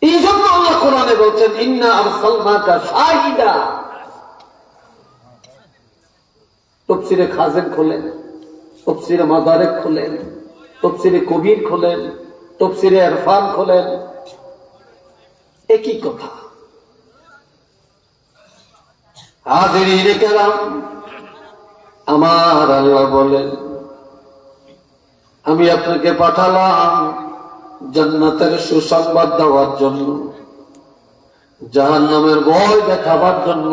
এই জন্য আল্লাহ কোরআনে বলছেন, ইন্না আরসালনাকা শাহিদা। তাফসীরে খাজেন খোলেন, তাফসীরে মাদারিক খোলেন, তাফসীরে কবির খোলেন, তাফসীরে ইরফান খোলেন, একই কথা। হাজিরিনে কেরাম, আমার আল্লাহ বলেন, আমি আপনাকে পাঠালাম জান্নাতের সুসংবাদ দেওয়ার জন্য, জাহান্নামের ভয় দেখাবার জন্য।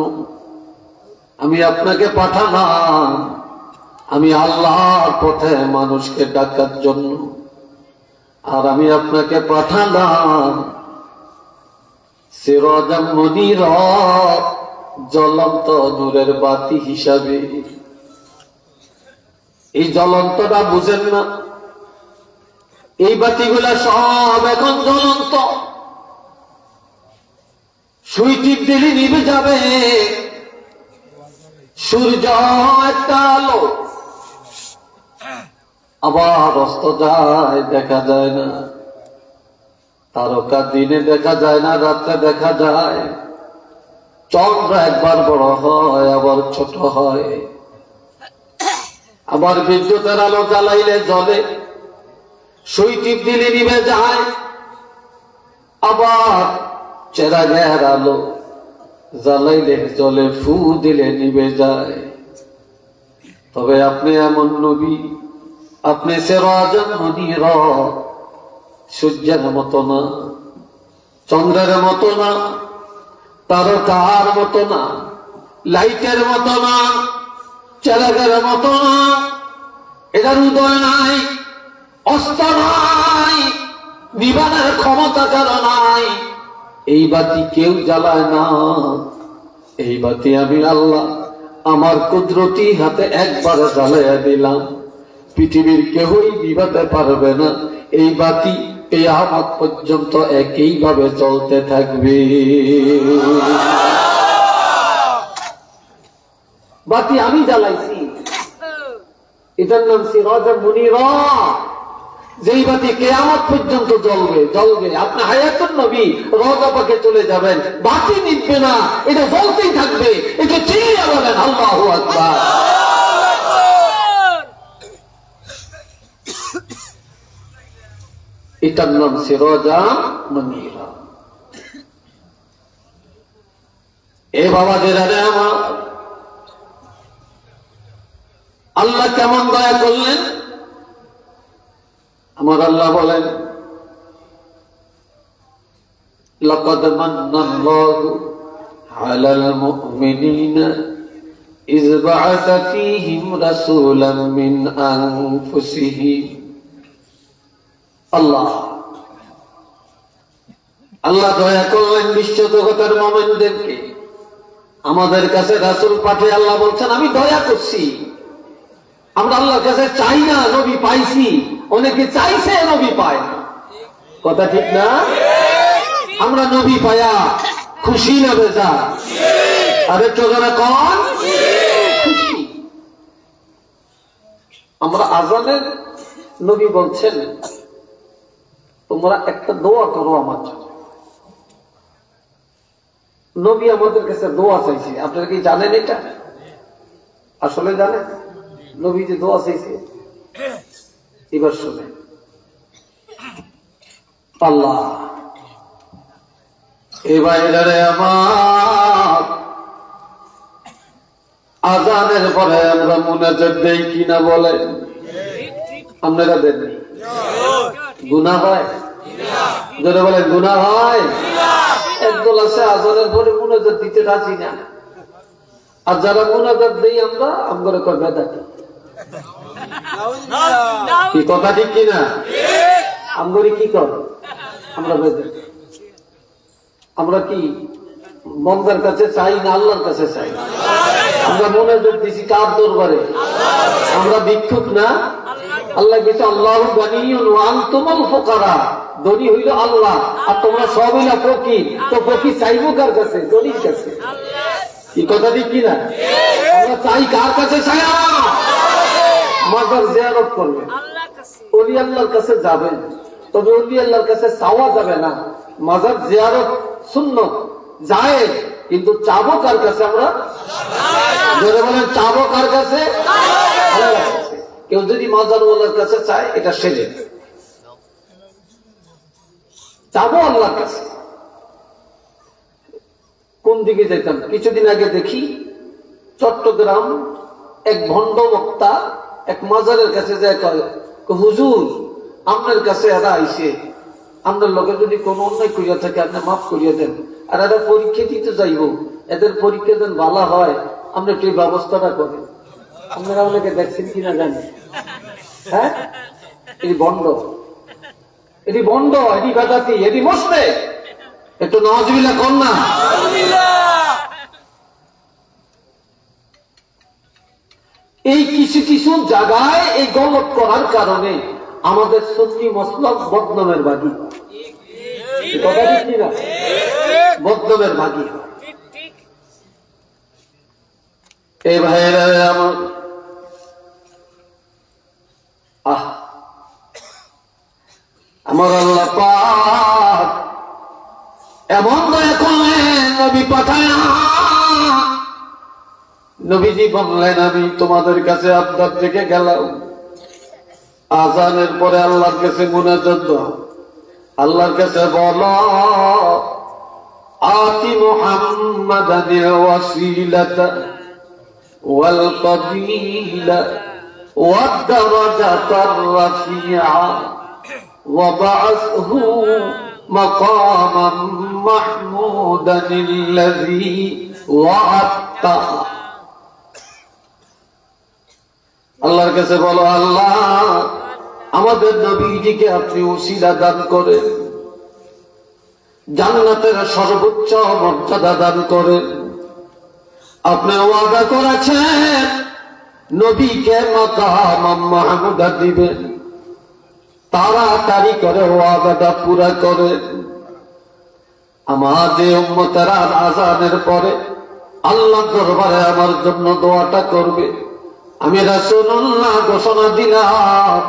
আমি আপনাকে পাঠালাম আমি আল্লাহর পথে মানুষকে ডাকার জন্য। আর আমি আপনাকে পাঠালাম সিরাজাম মুনীরা, জ্বলন্ত নূরের বাতি হিসাবে। এই জ্বলন্তটা বুঝেন না? এই বাতিগুলা সব এখন জ্বলন্ত, সুই টিপ দিলে নিভে যাবে। সূর্য একটা আলো, আবার অস্ত যায়, দেখা যায় না। তারকা দিনে দেখা যায় না, রাত্রে দেখা যায়। চন্দ্র একবার বড় হয়, আবার ছোট হয়। আবার বিদ্যুতের আলো জ্বালাইলে জ্বলে, সুই টিপ দিলে নিভে যায়। আবার চেরাগের আলো জ্বালাইলে জ্বলে, ফু দিলে নিভে যায়। তবে আপনি এমন নবী, আপনি সিরাজাম মুনীরা, সূর্যের মতো না, চন্দ্রের মতো না, তারকার মতো না, লাইটের মতো না, চেরাগের মতো না। এটার উদয় নাই, অস্ত নাই, নিবানের ক্ষমতা কারো নাই। এই বাতি কেউ জ্বালায় না। এই বাতি আমি আল্লাহ আমার কুদরতি হাতে একবারে জ্বালাইয়া দিলাম। পৃথিবীর কেউই নিভাতে পারবে না। এই বাতি কিয়ামত পর্যন্ত একইভাবে চলতে থাকবে। বাতি আমি জ্বালাইছি, এটার নাম সিরাজাম মুনীরা। যেই বাতি কিয়ামত পর্যন্ত জ্বলবে জ্বলবে। আপনি হায়াতুন নবী রওজা পাকে চলে যাবেন, বাতি নিভবে না, এটা জ্বলতেই থাকবে। এটা চিল্লিয়ে বলেন আল্লাহু আকবার। এটার নাম সিরাজাম মুনীরা। এ বাবা জেরারে আমার, আল্লাহ কেমন দয়া করলেন। আমার আল্লাহ বলেন, লাকাদ মান্নাল্লাহু আলাল মুমিনিনা ইয বা'আসা ফীহিম রাসূলাম মিন আনফুসিহিম। আল্লাহ আল্লাহ দয়া করলেন বিশ্ব জগতের মুমিনদেরকে, আমাদের কাছে রাসূল পাঠিয়ে আল্লাহ বলছেন আমি দয়া করছি। আমরা আল্লাহর কাছে চাই না, নবী পাইছি। অনেকে চাইছে, নবী পায় না। কথা ঠিক না? আমরা নবী পায়া খুশি না বেজা? আরে চোখরা কন খুশি। আমরা আজানের নবী বলছেন তোমরা একটা দোয়া করো আমার জন্য। নবী আমাদের কাছে দোয়া চাইছে। আপনারা কি জানেন এটা? আসলে জানেন নবী যে দোয়া চাইছে? এবার শুনে আল্লাহ এবারে আমার আজানের পরে আমরা মুনাজাত দেই কিনা বলেন? আপনারা দেননি? গুনাহ হয়? যারা বলেন গুনাহ হয়? একদল আছে আজানের পরে মুনাজাত দিতে রাজি না, আর যারা মুনাজাত দেই আমরা আমরা কয় বেদাতি। কি কথা ঠিক কিনা? আমরা কি কর? আমরা বেদাতি। আমরা কি বন্দার কাছে চাই না আল্লাহর কাছে চাই? আমরা মুনাজাত দিছি কার দরবারে? আমরা ভিক্ষুক না? আল্লাহ বলেছে আল্লাহু গানিয়্যুন ওয়া আনতুমুল ফুকারা। ধনী হইল আল্লাহ আর তোমরা সব হইলা ফকির। তো ফকির চাইবো কার কাছে? ধনীর কাছে। কি কথা ঠিক কিনা? আমরা চাই কার কাছে? চাই মাজার জিয়ারত করবেন, ওলি আল্লাহর কাছে যাবেন, তবে ওলি আল্লাহর কাছে চাওয়া যাবে না। মাজার জিয়ারত সুন্নত জায়েজ, কিন্তু চাবো কার কাছে? আমরা যারা বলেন চাবো কার কাছে? আল্লাহর কাছে। কেউ যদি মাজার ওয়ালার কাছে চায় এটা সেজে, চাবো আল্লাহর কাছে। কোন দিকে যেতাম? কিছুদিন আগে দেখি চট্টগ্রাম এক ভণ্ড বক্তা এক মাজারের কাছে যায় কয়, হুজুর আপনার কাছে এরা আইসে, আপনার লোকের যদি কোনো অন্যায় করিয়া থাকে আপনি মাফ করিয়া দেন, আর এরা পরীক্ষা দিতে যাইব, এদের পরীক্ষা দেন ভালো হয়, আপনি একটু ব্যবস্থাটা করেন। আপনারা অনেকে দেখছেন কিনা জানি। হ্যাঁ, এটি বন্ড, এটি বন্ড, এটি বেদাতি, এটি মুশরিক। একটু নাউজুবিল্লাহ কোন না? এই কিছু কিছু জায়গায় এই গলত করার কারণে আমাদের সুন্নি মুসলিম বদনামের বাগী, কথা ঠিক কিনা? বদনামের বাগী। এই ভাইয়েরা আমার, আমার আল্লাহ পাক এমন দয়া করলেন নবী পাঠায়া। নবীজি বললেন আমি তোমাদের কাছে আবদার থেকে গেলাম, আজানের পরে আল্লাহর কাছে মুনাজাত দাও, আল্লাহর কাছে বলো আতি মুহাম্মাদানিল ওয়াসিলাতা ওয়াল ফাদিলা ওয়াদ দারাজাতার রাফিআ وبعثه مقاما محمودا الذي وعدته। আল্লাহর কাছে বলো আল্লাহ আমাদের নবীজিকে আপনি ওসিলা দান করেন, জান্নাতের সর্বোচ্চ মর্যাদা দান করেন। আপনি ওয়াদা করেছেন নবীকে মাকাম মাহমুদা দিবেন, তাড়াতাড়ি করে ওয়াদাটা পুরা করে। আমাদের উম্মতেরা আযানের পরে আল্লাহ দরবারে আমার জন্য দোয়াটা করবে। আমি রাসূলুল্লাহ ঘোষণা দিলাম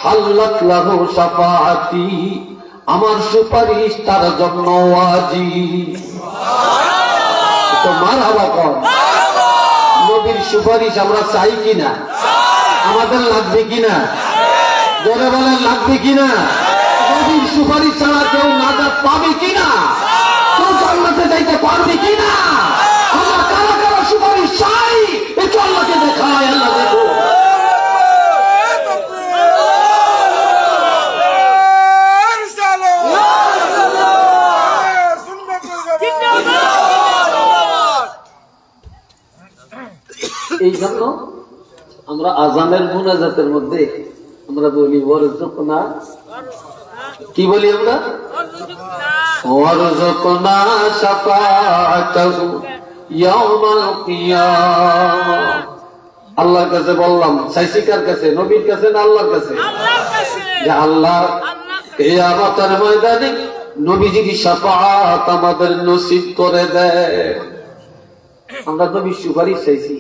হাল্লাত লাহু শাফাআতি, আমার সুপারিশ তার জন্য ওয়াজিব। তো মারহাবা কর। নবীর সুপারিশ আমরা চাই কিনা? আমাদের লাগবে কিনা? জোরে বলেন লাগবে কিনা? নবীর সুপারিশ ছাড়া কেউ নাজাত পাবে কিনা? কেউ জান্নাতে যাইতে পারবে কিনা? আমরা কারা কারা সুপারিশ চাই একটু আল্লাহকে দেখায়। আল্লাহ দেখো আমরা আজানের মুনাজাতের মধ্যে আমরা বলি ওয়ারযুকনা, কি বলি আমরা? ওয়ারযুকনা শাফাআতাহু ইয়াউমাল কিয়ামাহ। আল্লাহর কাছে বললাম, চাইছি কার কাছে? নবীর কাছে না আল্লাহর কাছে? যে আল্লাহ কিয়ামতের ময়দানে নবীজির শাফাআত আমাদের নসিব করে দেয়। আমরা নবীর সুপারিশ চাইছি,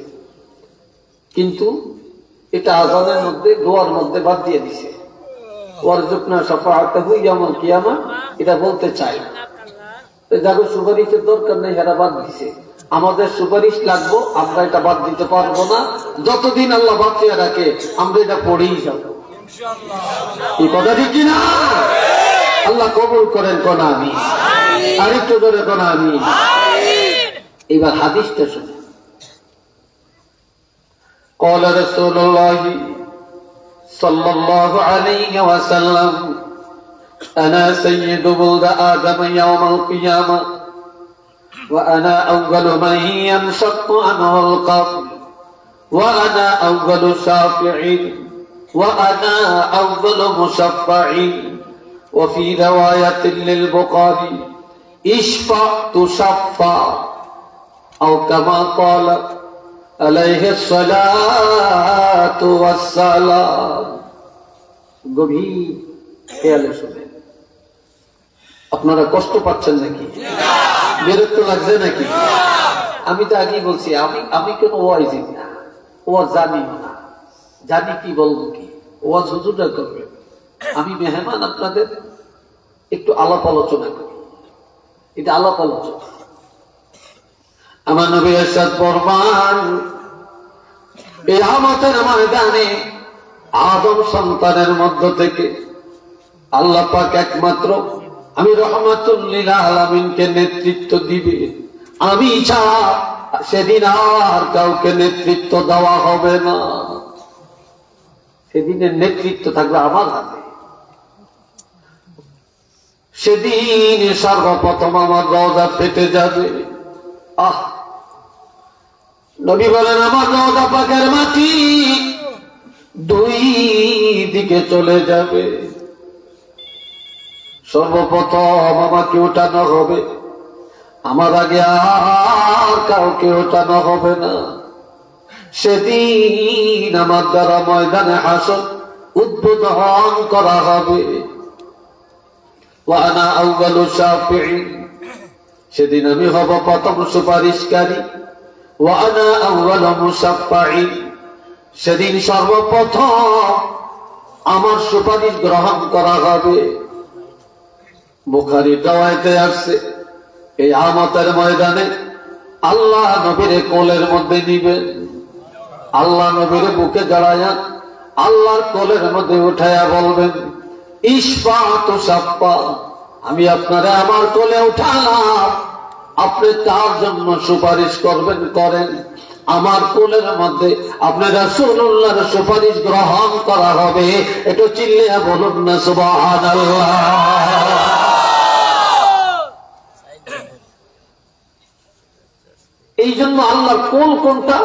কিন্তু এটা আযানের মধ্যে দোয়ার মধ্যে বাদ দিয়ে দিছে। ওয়ারযুকনা শাফাআতাহু ইয়াউমাল কিয়ামাহ এটা বলতে চাই, যাকে সুপারিশের দরকার নেই এরা বাদ দিছে। আমাদের সুপারিশ লাগবো, আমরা এটা বাদ দিতে পারবো না। যতদিন আল্লাহ বাঁচিয়ে রাখে আমরা এটা পড়েই যাবো। এই কথা ঠিক কিনা? আল্লাহ কবুল করেন কোন আমি, আরেকটু ধরে কোন আমি। এবার হাদিসটা শুনে, قال رسول الله صلى الله عليه وسلم أنا سيد ولد آدم يوم القيامة وأنا أول من ينشق عنه القبر وأنا أول شافع وأنا أول مشفع وفي رواية للبخاري اشفع تشفع أو كما قال عليه الصلاة والسلام। গভীর খেয়ালে শুনেন। আপনারা কষ্ট পাচ্ছেন নাকি? বিরক্ত লাগছে নাকি? আমি তো আগেই বলছি, আমি কেন ওয়াইজি না, ওয়াজ জানি না, জানি কি বলবো কি, ওয়াজ হুজুররা করবে। আমি মেহমান, আপনাদের একটু আলাপ আলোচনা করি। এটা আলাপ আলোচনা। আমার নবী ইরশাদ ফরমান, কিয়ামতের ময়দানে আদম সন্তানের মধ্য থেকে আল্লাহ পাক একমাত্র আমি রহমাতুল লিল আলামিনকে নেতৃত্ব দিবে। আমি ছাড়া সেদিন আর কাউকে নেতৃত্ব দেওয়া হবে না। সেদিনের নেতৃত্ব থাকবে আমার হাতে। সেদিন সর্বপ্রথম আমার রওজা ফেটে যাবে। আহ, নবী বলেন আমার রওজা পাকের মাটি দুই দিকে চলে যাবে। সর্বপ্রথম আমাকে ওঠানো হবে, আমার আগে আর কাউকে ওঠানো হবে না। সেদিন আমার দ্বারা ময়দানে হাসর উদ্বোধন করা হবে। ওয়ানা আউয়ালু শাফিঈন, সেদিন আমি হব প্রথম সুপারিশকারী। ওয়ানা আউয়ালু মুশাফফাঈন, সেদিন সর্বপ্রথম আমার সুপারিশ গ্রহণ করা হবে। বুখারী riwayate আসছে, এই কিয়ামতের ময়দানে আল্লাহ নবীর কোলের মধ্যে নিবেন। আল্লাহ নবীর বুকে জড়ায়া আল্লাহর কোলের মধ্যে উঠায়া বলবেন, ইশফাতু শাফা, আমি আপনারে আমার কোলে উঠালাম, আপনি তার জন্য সুপারিশ করবেন, করেন। আমার কোলের মধ্যে আপনি রাসূলুল্লাহর সুপারিশ গ্রহণ করা হবে। একটু চিল্লিয়ে বলুন না সুবহানাল্লাহ। এই জন্য আল্লাহর কোল কোনটা,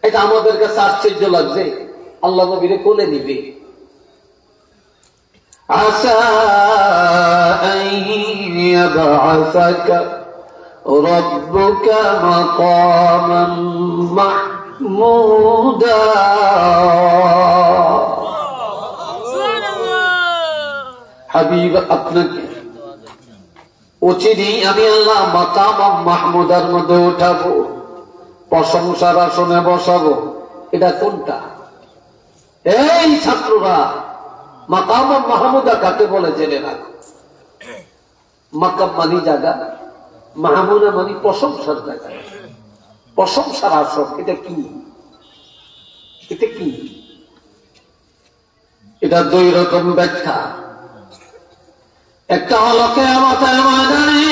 এটা আমাদের কাছে আশ্চর্য লাগছে। আল্লাহ নবীরে কোলে নিবে। আসা আন ইয়াবআসাকা রাব্বুকা মাকামান মাহমুদা। হাবিব, আপনাকে অচিরেই আমি আল্লাহ মাকাম মাহমুদার মধ্যে উঠাবো, প্রশংসার আসনে বসাবো। এটা কোনটা? এই ছাত্ররা, মাকাম মাহমুদা কাকে বলে জেনে রাখো। মাকাম মানি জায়গা, মাহমুদা মানি প্রশংসার জায়গা, প্রশংসার আসন। এটা কি? এটা কি? এটা দুই রকম ব্যাখ্যা। একটা হলো কিয়ামতের ময়দানে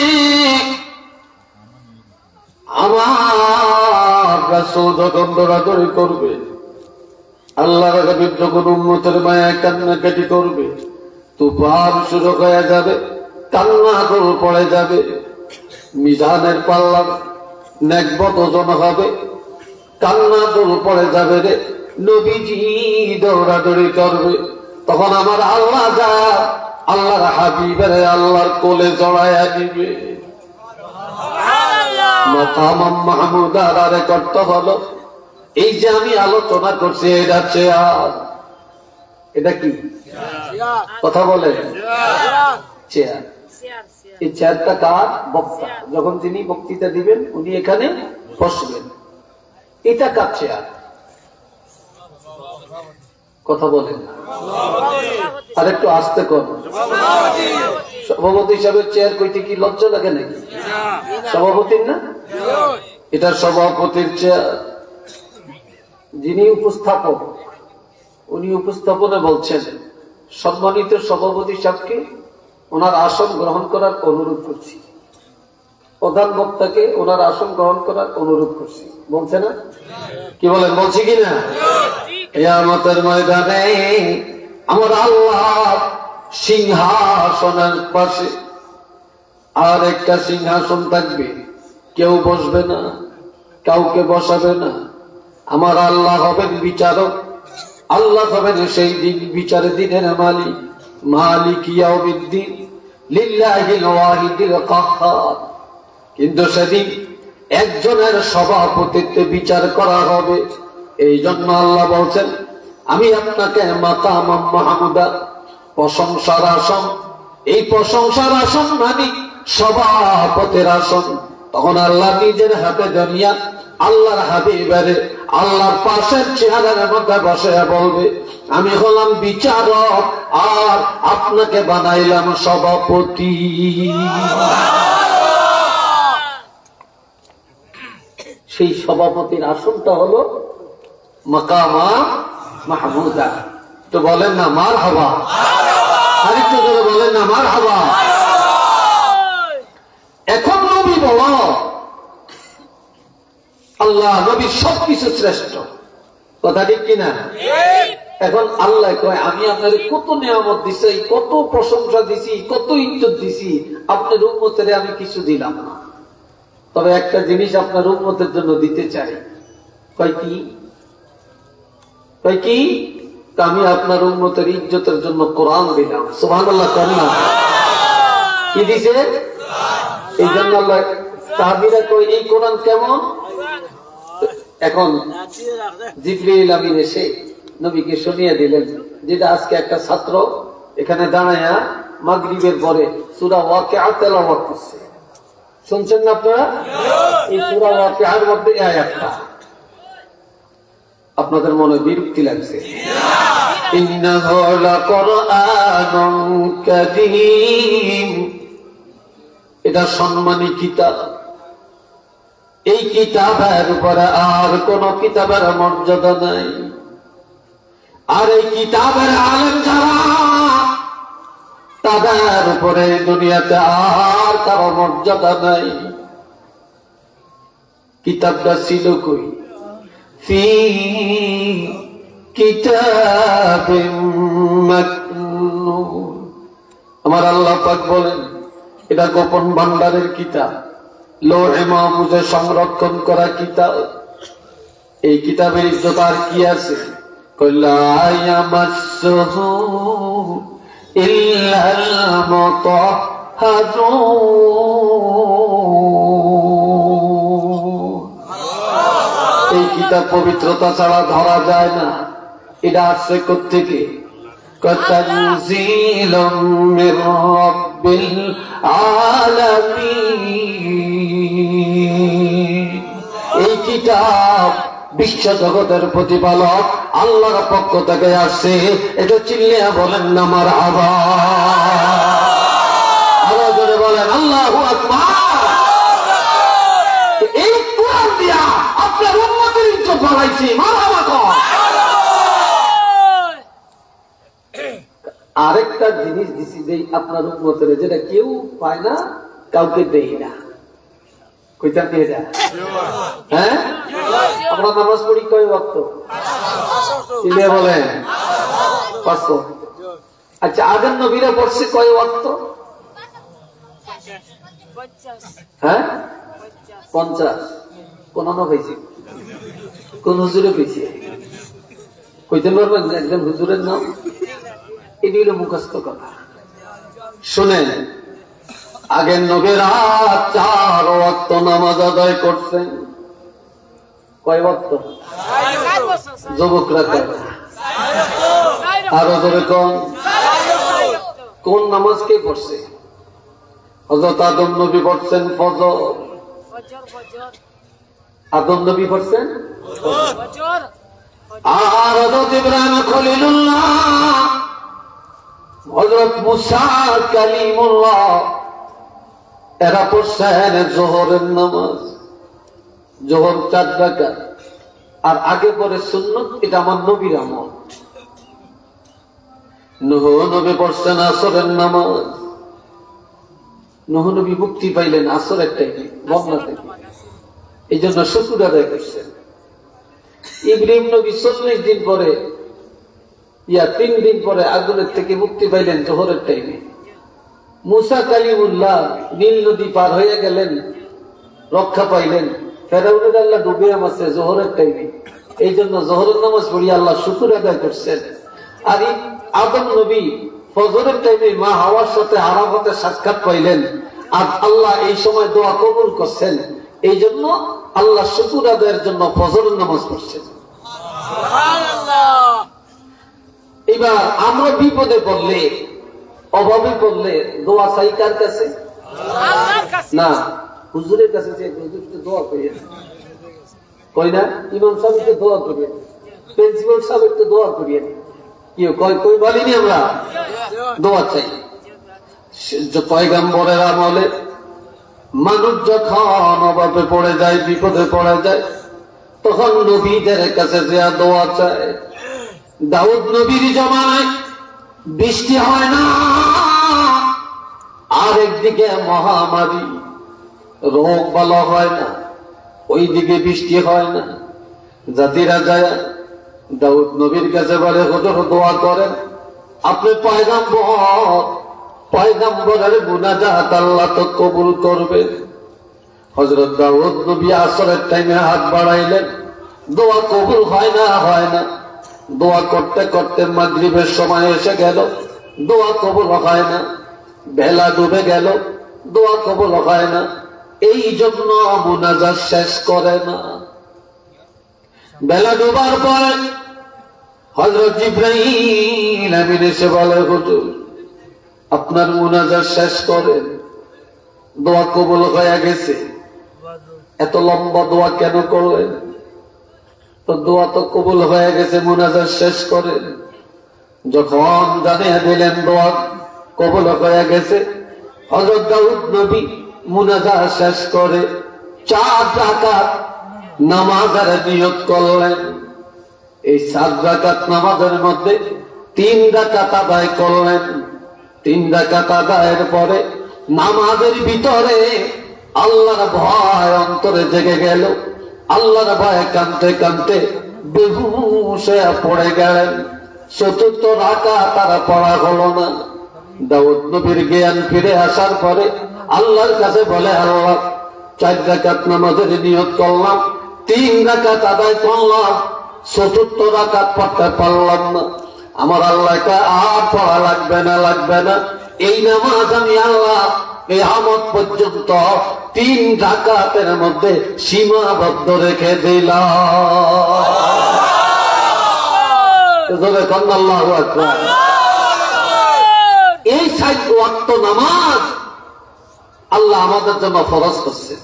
আমার রাসূল যখন দৌড়াদৌড়ি করবে, আল্লাহর হাবিব যখন উম্মতের মায়ায় কান্নাকাটি করবে, তুফান শুরু হয়ে যাবে, কান্না গোল পড়ে যাবে। মিজানের পাল্লা নেকবত ওজন হবে, কান্না দুল পড়ে যাবে রে, নবীজি দৌড়াদৌড়ি করবে, তখন আমার আল্লাহ যা আল্লাহর হাবিবের আল্লাহর কোলে জড়াইয়া দিবে। মাকাম মাহমুদ আরে করতে হলো এই যে আমি আলোচনা করছি, এটা চেয়ার, এটা কি কথা বলে চেয়ার। এই চেয়ারটা কার? বক্তা। যখন তিনি বক্তৃতা দিবেন উনি এখানে বসবেন, এটা কার চেয়ার? কথা বলেন না, আর একটু আস্তে কর। সভাপতি হিসাবে চেয়ার কইতে কি লজ্জা লাগে নাকি? সভাপতির না, এটা সভাপতির চেয়ার। যিনি উপস্থাপক উনি উপস্থাপনে বলছেন, সম্মানিত সভাপতি সাহেবকে ওনার আসন গ্রহণ করার অনুরোধ করছি, প্রধান বক্তাকে ওনার আসন গ্রহণ করার অনুরোধ করছি। বলছে না? কি বলেন? বলছি কিনা? কিয়ামতের ময়দানে আমার আল্লাহ সিংহাসনের পাশে আর একটা সিংহাসন থাকবে, কেউ বসবে না, কাউকে বসাবে না। আমার আল্লাহ হবেন বিচারক, আল্লাহ হবেন সেই দিন বিচারের দিনের মালিক, মালিক ইয়াউমিদ্দিন লিল্লাহিল ওয়াহিদিল কাহ্হার। কিন্তু সেদিন একজনের সভাপতিত্বে বিচার করা হবে। এই জন্য আল্লাহ বলছেন, আমি আপনাকে মাকাম মাহমুদা, প্রশংসার আসন, এই প্রশংসার আসন মানে সভাপতির আসন। তখন আল্লাহ নিজের হাতে দুনিয়া আল্লাহর হাবিবের আল্লাহর পাশের চেহারার মধ্যে বসে বলবে, আমি হলাম বিচারক আর আপনাকে বানাইলাম সভাপতি। সেই সভাপতির আসনটা হলো মাকামা মাহমুদা। তো বলেন না মারহাবা, আরেকটু করে বলেন না মারহাবা। এখন নবী বল, আল্লাহ নবী সবকিছু শ্রেষ্ঠ, কথা ঠিক কিনা? এখন আল্লাহ কয়, আমি আপনার কত নিয়ামত দিছি, কত প্রশংসা দিছি, কত ইজ্জত দিছি, আপনার উম্মতের আমি কিছু দিলাম না। তবে একটা জিনিস আপনার উম্মতের জন্য দিতে চাই। কয় কি? কয় কি? আমি আপনার উম্মতের ইজ্জতের জন্য কোরআন দিলাম। সুবহানাল্লাহ করেন না? কি দিছে? এই জন্য আল্লাহ সাহাবীরা কয়, এই কোরআন কেমন? এখন জিবরিল আমিন এসে নবীকে শুনিয়ে দিলেন, যেটা আজকে একটা ছাত্র এখানে দাঁড়ায়া মাগরিবের পরে সূরা ওয়াকিয়া তেলাওয়াত করছে। শুনছেন না আপনারা? এই সূরা ওয়াকিয়ার মধ্যে এই আয়াতটা আপনাদের মনে বিরক্তি লাগছে। ইন্নাহু লাকুরআনুন কারীম, এটা সম্মানী কিতাব। এই কিতাবের উপরে আর কোন কিতাবের মর্যাদা নাই। আর এই কিতাবের আলেম যারা, তাদের উপরে দুনিয়াতে আর কারো মর্যাদা নাই। কিতাবটা ছিল কই? ফি কিতাবিম মাকনুন। আমার আল্লাহ পাক বলেন, এটা গোপন ভান্ডারের কিতাব, লৌহে মাহফুজে সংরক্ষণ করা কিতাব। এই কিতাবের ইজ্জত আর কি আছে? লা ইয়ামাসসুহু ইল্লাল মুতাহহারুন। এই কিতাব পবিত্রতা ছাড়া ধরা যায় না। এটা আসছে কোত্থেকে? তানজিলুম মির রাব্বিল আলামিন। এই কিতাব বিশ্ব জগতের প্রতিপালক আল্লাহর পক্ষ থেকে আসছে। এটা চিল্লিয়া বলেন না মারহাবা। আরো জোরে বলেন আল্লাহু আকবার। এই কোরআন দিয়া আপনার উম্মতের ইজ্জত বাড়াইছি, মারহাবা কর। আরেকটা জিনিস দিছি যে আপনার উম্মতের, যেটা কেউ পায় না, কাউকে দেই না। কইতাম দিয়ে যা। হ্যাঁ, আমরা নামাজ পড়ি কয় ওয়াক্ত? চিল্লিয়ে বলেন 5 ওয়াক্ত। আচ্ছা, আগের নবীরা পড়ছে কয় ওয়াক্ত? হ্যাঁ 50। কোন হয়েছে? কোন হুজুরে পেয়েছে কইতে পারবেন একজন হুজুরের নাম? এটি হলো মুখস্থ কথা। শুনেন, আগের নবীরা 4 ওয়াক্ত নামাজ আদায় করছেন। কয় ওয়াক্ত? যুবকরা কয়? আরো ধরে কোন নামাজ কে পড়ছে? হযরত আদম নবী পড়ছেন ফজর। আদম নবী পড়ছেন আর হযরত ইব্রাহিম খলিলুল্লাহ, হযরত মুসা কালিমুল্লাহ, এরা পড়ছেন জোহরের নামাজ। জোহর 4 রাকাত, আর আগে পরে সুন্নত। এটা আমার নবীর আমল। নূহ নবী পড়ছেন আসরের নামাজ। নূহ নবী মুক্তি পাইলেন আসরের টাইমে বন্যা থেকে, এই জন্য শুকর আদায় করছেন। ইব্রাহিম নবী 40 দিন পরে 3 দিন পরে আগুনের থেকে মুক্তি পাইলেন জোহরের টাইমে। মুসা কালিমুল্লাহ নীল নদী পার হয়ে গেলেন, রক্ষা পাইলেন। ফেরাউনের আল্লাহ ডুবে আমাছে জোহরের টাইমে, এই জন্য জোহরের নামাজ পড়িয়ে আল্লাহ শুকর আদায় করছেন। আর আদম নবী ফজরের টাইমে মা হাওয়ার সাথে আরাফাতে সাক্ষাৎ পাইলেন, আর আল্লাহ এই সময় দোয়া কবুল করছেন। এই জন্য আল্লাহ শুকর আদায়ের জন্য ফজরের নামাজ পড়ছেন। এবার আমরা বিপদে পড়লে, অভাবে পড়লে দোয়া চাই কার কাছে? না, হুজুরের কাছে। যে হুজুরকে দোয়া করিয়ে কই না, ইমাম সাহেবকে দোয়া করিয়ে, প্রিন্সিপাল সাহেবকে দোয়া করিয়ে, কি কই কই বলিনি আমরা দোয়া চাই। পয়গম্বরের আমলে মানুষ যখন অভাবে পড়ে যায়, বিপদে পড়ে যায়, তখন নবীদের কাছে যে দোয়া চায়। দাউদ নবীর জমানায় বৃষ্টি হয় না, আর একদিকে মহামারী, রোগ ভালো হয় না, ওইদিকে বৃষ্টি হয় না। জাতিরা যায় দাউদ নবীর কাছে বলে, হুজুর দোয়া করেন, আপনি পয়গম্বরের মুনাজাত আল্লাহ তো কবুল করবেন। হযরত দাউদ নবী আসরের টাইমে হাত বাড়াইলেন, দোয়া কবুল হয় না। দোয়া করতে করতে মাগরিবের সময় এসে গেল, দোয়া কবুল হয় না। বেলা ডুবে গেল, দোয়া কবুল হয় না। এই জন্য মুনাজাত শেষ করে না। বেলা ডুবার পরে হযরত জিবরাইল আমিন এসে বলে, হুজুর আপনার মুনাজাত শেষ করেন, দোয়া কবুল হয়ে গেছে। এত লম্বা দোয়া কেন করলেন? তো দোয়া তো কবুল হয়ে গেছে, মুনাজাত শেষ করেন। যখন জানিয়ে দিলেন দোয়া কবুল হয়ে গেছে, হযরত দাউদ নবী মুনাজাত শেষ করে 4 রাকাত নামাজের নিয়ত করলেন। এই 4 রাকাত নামাজের মধ্যে 3 রাকাত আদায় করলেন। 3 রাকাত আদায়ের পরে নামাজের ভিতরে আল্লাহর ভয় অন্তরে জেগে গেল। আল্লাহর ভয়ে কাঁদতে কাঁদতে বেহুশ হয়ে পড়ে গেলেন। 4র্থ রাকাত তারা পড়া হলো না। দাউদ নবীর জ্ঞান ফিরে আসার পরে আল্লাহর কাছে বলে, আল্লাহ 4 রাকাত নামাজের নিয়ত করলাম, 3 রাকাত আদায় করলাম, 4র্থ রাকাত পড়তে পারলাম না। আমার আল্লাহকে আর পড়া লাগবে না। এই নামাজ আমি আল্লাহ কিয়ামত পর্যন্ত 3 রাকাতের মধ্যে সীমাবদ্ধ রেখে দিলাম। আল্লাহু আকবার। এই 4 ওয়াক্ত নামাজ আল্লাহ আমাদের জন্য ফরজ করছে,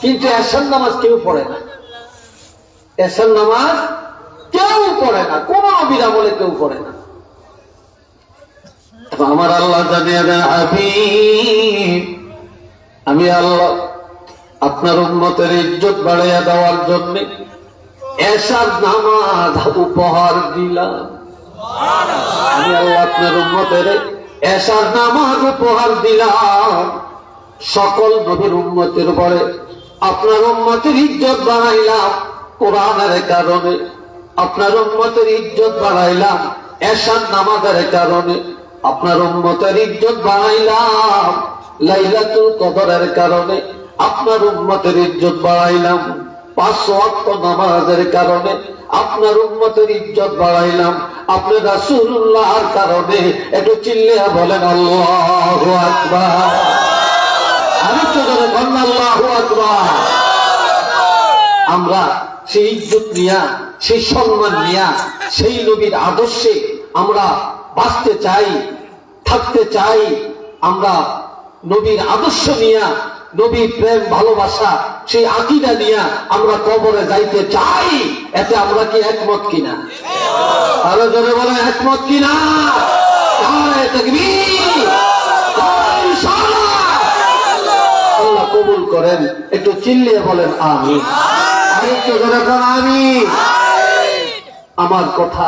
কিন্তু এশার নামাজ কেউ পড়ে না। এশার নামাজ কেউ পড়ে না, কোন নবীর আমলে কেউ পড়ে না। আমার আল্লাহ জানিয়ে দেন, হাবিব আমি আল্লাহ আপনার উম্মতের ইজ্জত বাড়াইয়া দেওয়ার জন্য এশার নামাজ উপহার দিলাম। আমি আল্লাহ আপনার উম্মতের এশার নামাজ উপহার দিলাম। সকল নবীর উম্মতের পরে আপনার উম্মতের ইজ্জত বাড়াইলাম কোরআনের কারণে। আপনার উম্মতের ইজ্জত বাড়াইলাম এশার নামাজের কারণে। আপনার উম্মতের ইজ্জত বাড়াইলাম লাইলাতুল কদরের কারণে। আপনার উম্মতের ইজ্জত বাড়াইলাম 5 ওয়াক্ত নামাজের কারণে আপনার উম্মতের ইজ্জত বাড়াইলাম, আপনি রাসূলুল্লাহর কারণে একটু চিল্লিয়ে বলেন আল্লাহু আকবার। আরেকটু জোরে বলেন আল্লাহু আকবার। আমরা সেই ইজ্জত নিয়া, সেই সম্মান নিয়া, সেই নবীর আদর্শে আমরা বাঁচতে চাই, থাকতে চাই। আমরা নবীর আদর্শ নিয়া, নবীর প্রেম ভালোবাসা, সেই আকীদা নিয়া আমরা কবরে যাইতে চাই। এতে আমরা কি একমত কিনা? আরো জোরে বলে একমত কিনা? নারে তাকবীর, নারে রিসালাত। আল্লাহ কবুল করেন। একটু চিল্লিয়ে বলেন আমিন। আরেকটু জোরে বলেন আমিন। আমার কথা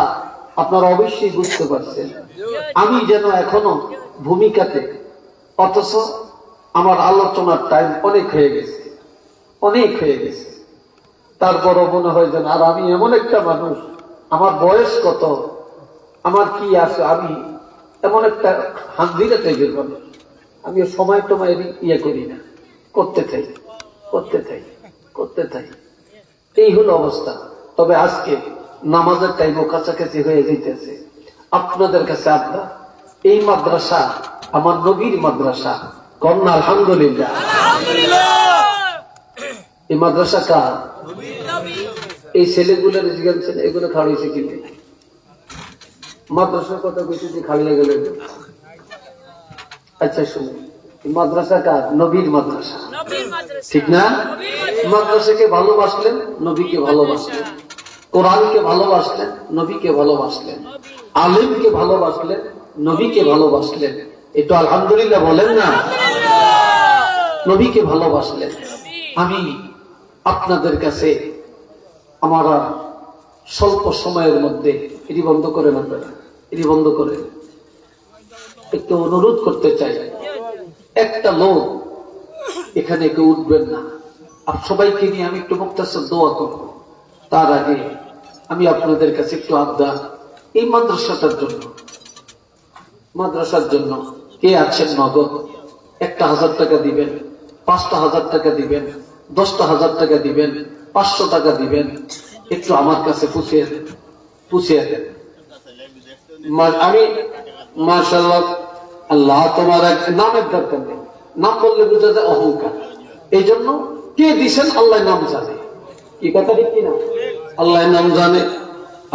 আপনারা অবশ্যই বুঝতে পারছেন। আমি যেন এখনো ভূমিকাতে, অথচ আমার আলোচনার টাইম অনেক হয়ে গেছে, অনেক হয়ে গেছে। তারপরও মনে হয় যেন আর আমি এমন একটা মানুষ, আমার বয়স কত, আমার কি আছে, আমি এমন একটা হান্দিরা টাইপের মানুষ, আমি সময় টময় ইয়ে করি না, করতে চাই, করতে চাই, করতে চাই। এই হলো অবস্থা। তবে আজকে নামাজের টাইমও কাছাকাছি হয়ে যেতেছে। আপনাদের কাছে আবদার, এই মাদ্রাসা আমার নবীর মাদ্রাসা, কন্যা আলহামদুলিল্লাহ। এই মাদ্রাসা কার? এই ছেলেগুলোর জিজ্ঞাসা, এগুলো খাওয়াইছে কিন্তু মাদ্রাসার কথা বলছি যে খাওয়াইয়া গেল। আচ্ছা শুনুন, মাদ্রাসা কার? নবীর মাদ্রাসা, ঠিক না? মাদ্রাসাকে ভালোবাসলেন, নবীকে ভালোবাসলেন, কোরআনকে ভালোবাসলেন, নবীকে ভালোবাসলেন, আলেমকে ভালোবাসলেন, নবীকে ভালোবাসলেন। একটু আলহামদুলিল্লাহ বলেন না। নবীকে ভালোবাসলেন। আমি আপনাদের কাছে আমার স্বল্প সময়ের মধ্যে, এটি বন্ধ করেন আপনারা, এটি বন্ধ করেন, একটু অনুরোধ করতে চাই। একটা লোক এখানে কেউ উঠবেন না। সবাইকে নিয়ে আমি একটু মুক্তাসর দোয়া করব। তার আগে আমি আপনাদের কাছে একটু আবদার, এই মাদ্রাসাটার জন্য, মাদ্রাসার জন্য কে আছেন নগদ 1,000 টাকা দিবেন, 5,000 টাকা দিবেন, 10,000 টাকা দিবেন, 500 টাকা দিবেন, একটু আমার কাছে পুষিয়ে দেন, পুষিয়ে দেন। আমি মাশাআল্লাহ, আল্লাহ তোমার এক নামের দরকার নেই, নাম বললে বুঝা যায় অহংকার। এই জন্য কে দিছেন আল্লাহ নাম জানে। কি কথা ঠিক কিনা? আল্লাহ নাম জানে।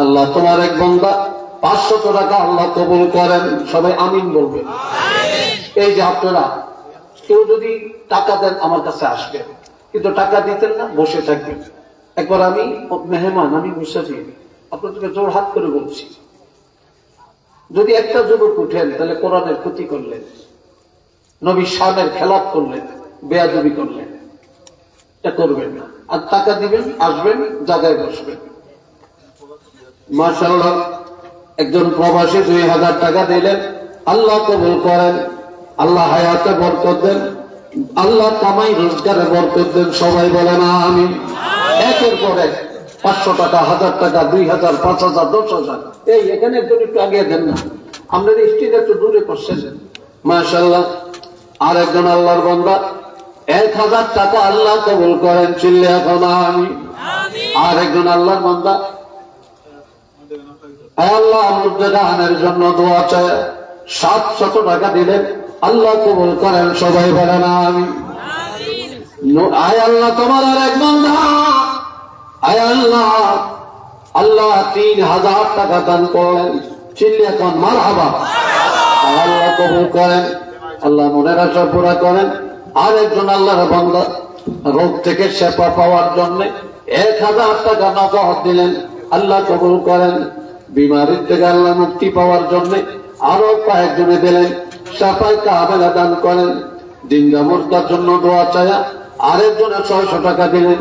আল্লাহ তোমার এক বান্দা 500 টাকা আল্লাহ কবুল করেন। সবাই আমিন বলবেন। এই যে আপনারা কেউ যদি টাকা দেন আমার কাছে আসবেন, কিন্তু টাকা দিতেন না, বসে থাকবেন। একবার আমি মেহমান, আমি মুসাফির, আপনাদেরকে জোর হাত করে বলছি, যদি একটা যুবক উঠেন তাহলে কোরআনের ক্ষতি করলেন, নবীর শানের খেলাপ করলেন, বেয়াদবি করলেন, এটা করবেন না। আর টাকা দিবেন, আসবেন, জায়গায় বসবেন। মাশাআল্লাহ, একজন প্রবাসী 2,000 টাকা দিলেন, আল্লাহ কবুল করেন, আল্লাহ হায়াতে বরকত দেন, আল্লাহ কামাই রোজগারে বরকত দেন। সবাই বলেন আমিন। একের পরে 500 টাকা, 1000 টাকা, 2000, 5000, 10,000। এই এখানে একজন একটু আগে দেন না, আপনার স্ত্রীর একটু দূরে করছেন। মাশাআল্লাহ, আর একজন আল্লাহর বান্দা 1000 টাকা আল্লাহ কবুল করেন, চিল্লে এখন আমি। আর একজন আল্লাহর বান্দা, আল্লাহ মুর্দানের জন্য দোয়া চায়, 700 টাকা দিলেন, আল্লাহ কবুল করেন। সবাই বলেন আমি। আয় আল্লাহ তোমার আর এক বান্দা, আয় আল্লাহ, আল্লাহ 3000 টাকা দান করলেন, চিল্লে এখন মারহাবা। আল্লাহ কবুল করেন, আল্লাহ মনের আশা পুরা করেন। আর একজন আল্লাহর বান্দা রোগ থেকে সেবা পাওয়ার জন্য 1000 টাকা নগদ দিলেন, আল্লাহ কবুল করেন। বিমারির থেকে আল্লাহ মুক্তি পাওয়ার জন্য আরো কয়েকজনে দিলেন, সাফাই কামেলা দান করেন। জিন্দা মুর্দার জন্য দোয়া চায়া আরেকজনে 600 টাকা দিলেন।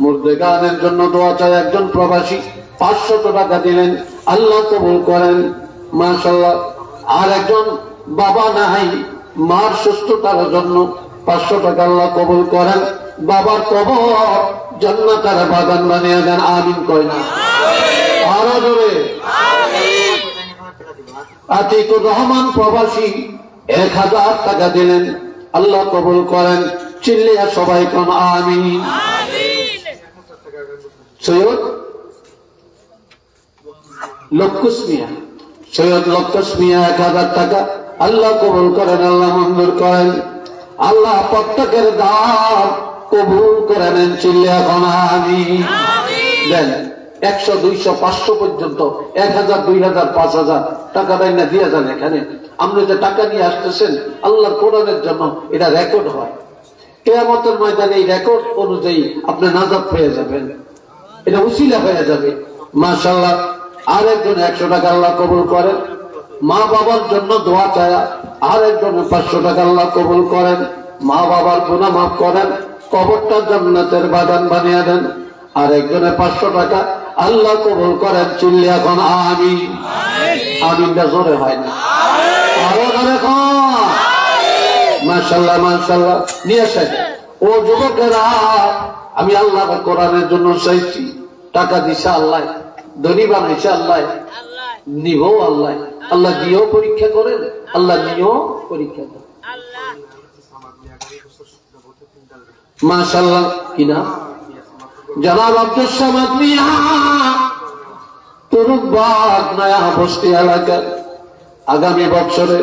মুর্দে গানের জন্য দোয়া চায় একজন প্রবাসী 500 টাকা দিলেন, আল্লাহ কবুল করেন। মাশাআল্লাহ, আর একজন বাবা নাই, মার সুস্থতার জন্য 500 টাকা আল্লাহ কবুল করেন। বাবার কবর জান্নাতের বাগান বানিয়ে দেন। আমিন কয় না? আরো জোরে আতিকুর রহমান প্রবাসী 1000 টাকা দিলেন, আল্লাহ কবুল করেন। চিল্লিয়া সবাই কোন আমিন। সৈয়দ লক্ষুস মিয়া, সৈয়দ লক্ষুস মিয়া 1000 টাকা। আল্লাহ কবুল করেন, আল্লাহ মঞ্জুর করেন, আল্লাহ প্রত্যেকের দান কবুল করে নেন। চিল্লা এখন আমিন। দেন 100, 200, 500 পর্যন্ত 1000, 2000, 5000 টাকা দেন না, দিয়ে যান। এখানে আপনি যে টাকা নিয়ে আসতেছেন আল্লাহর কোরআনের জন্য, এটা রেকর্ড হয়। কিয়ামতের ময়দানে এই রেকর্ড অনুযায়ী আপনি নাজাত পেয়ে যাবেন, এটা উসিলা হয়ে যাবে। মাশাআল্লাহ। আরেকজন 100 টাকা আল্লাহ কবুল করেন। মা বাবার জন্য দোয়া চায়া আরেকজন 500 টাকা আল্লাহ কবুল করেন। মা বাবার গুনাহ মাফ করেন, কবরটা জান্নাতের বাগান বানিয়ে দেন। আরেকজনে 500 টাকা আল্লাহ কবুল করেন। চিল্লি এখন আমিন। আমিনটা জোরে হয় না, আরো জোরে কর। মাশাআল্লাহ, মাশাআল্লাহ। নিয়ে আসেন। ও যুবকেরা, আমি আল্লাহ কোরআনের জন্য চাইছি, টাকা দিছে আল্লাহ, ধনী বানাইছে আল্লাহ, নিব আল্লাহ। আল্লাহ দিয়েও পরীক্ষা করেন, আল্লাহ নিয়েও পরীক্ষা করেন। মাশাআল্লাহ। কিনা জনাব আব্দুল সামাদ মিয়া, তুরুকবাগ নয়া বস্তি এলাকার, আগামী বছরে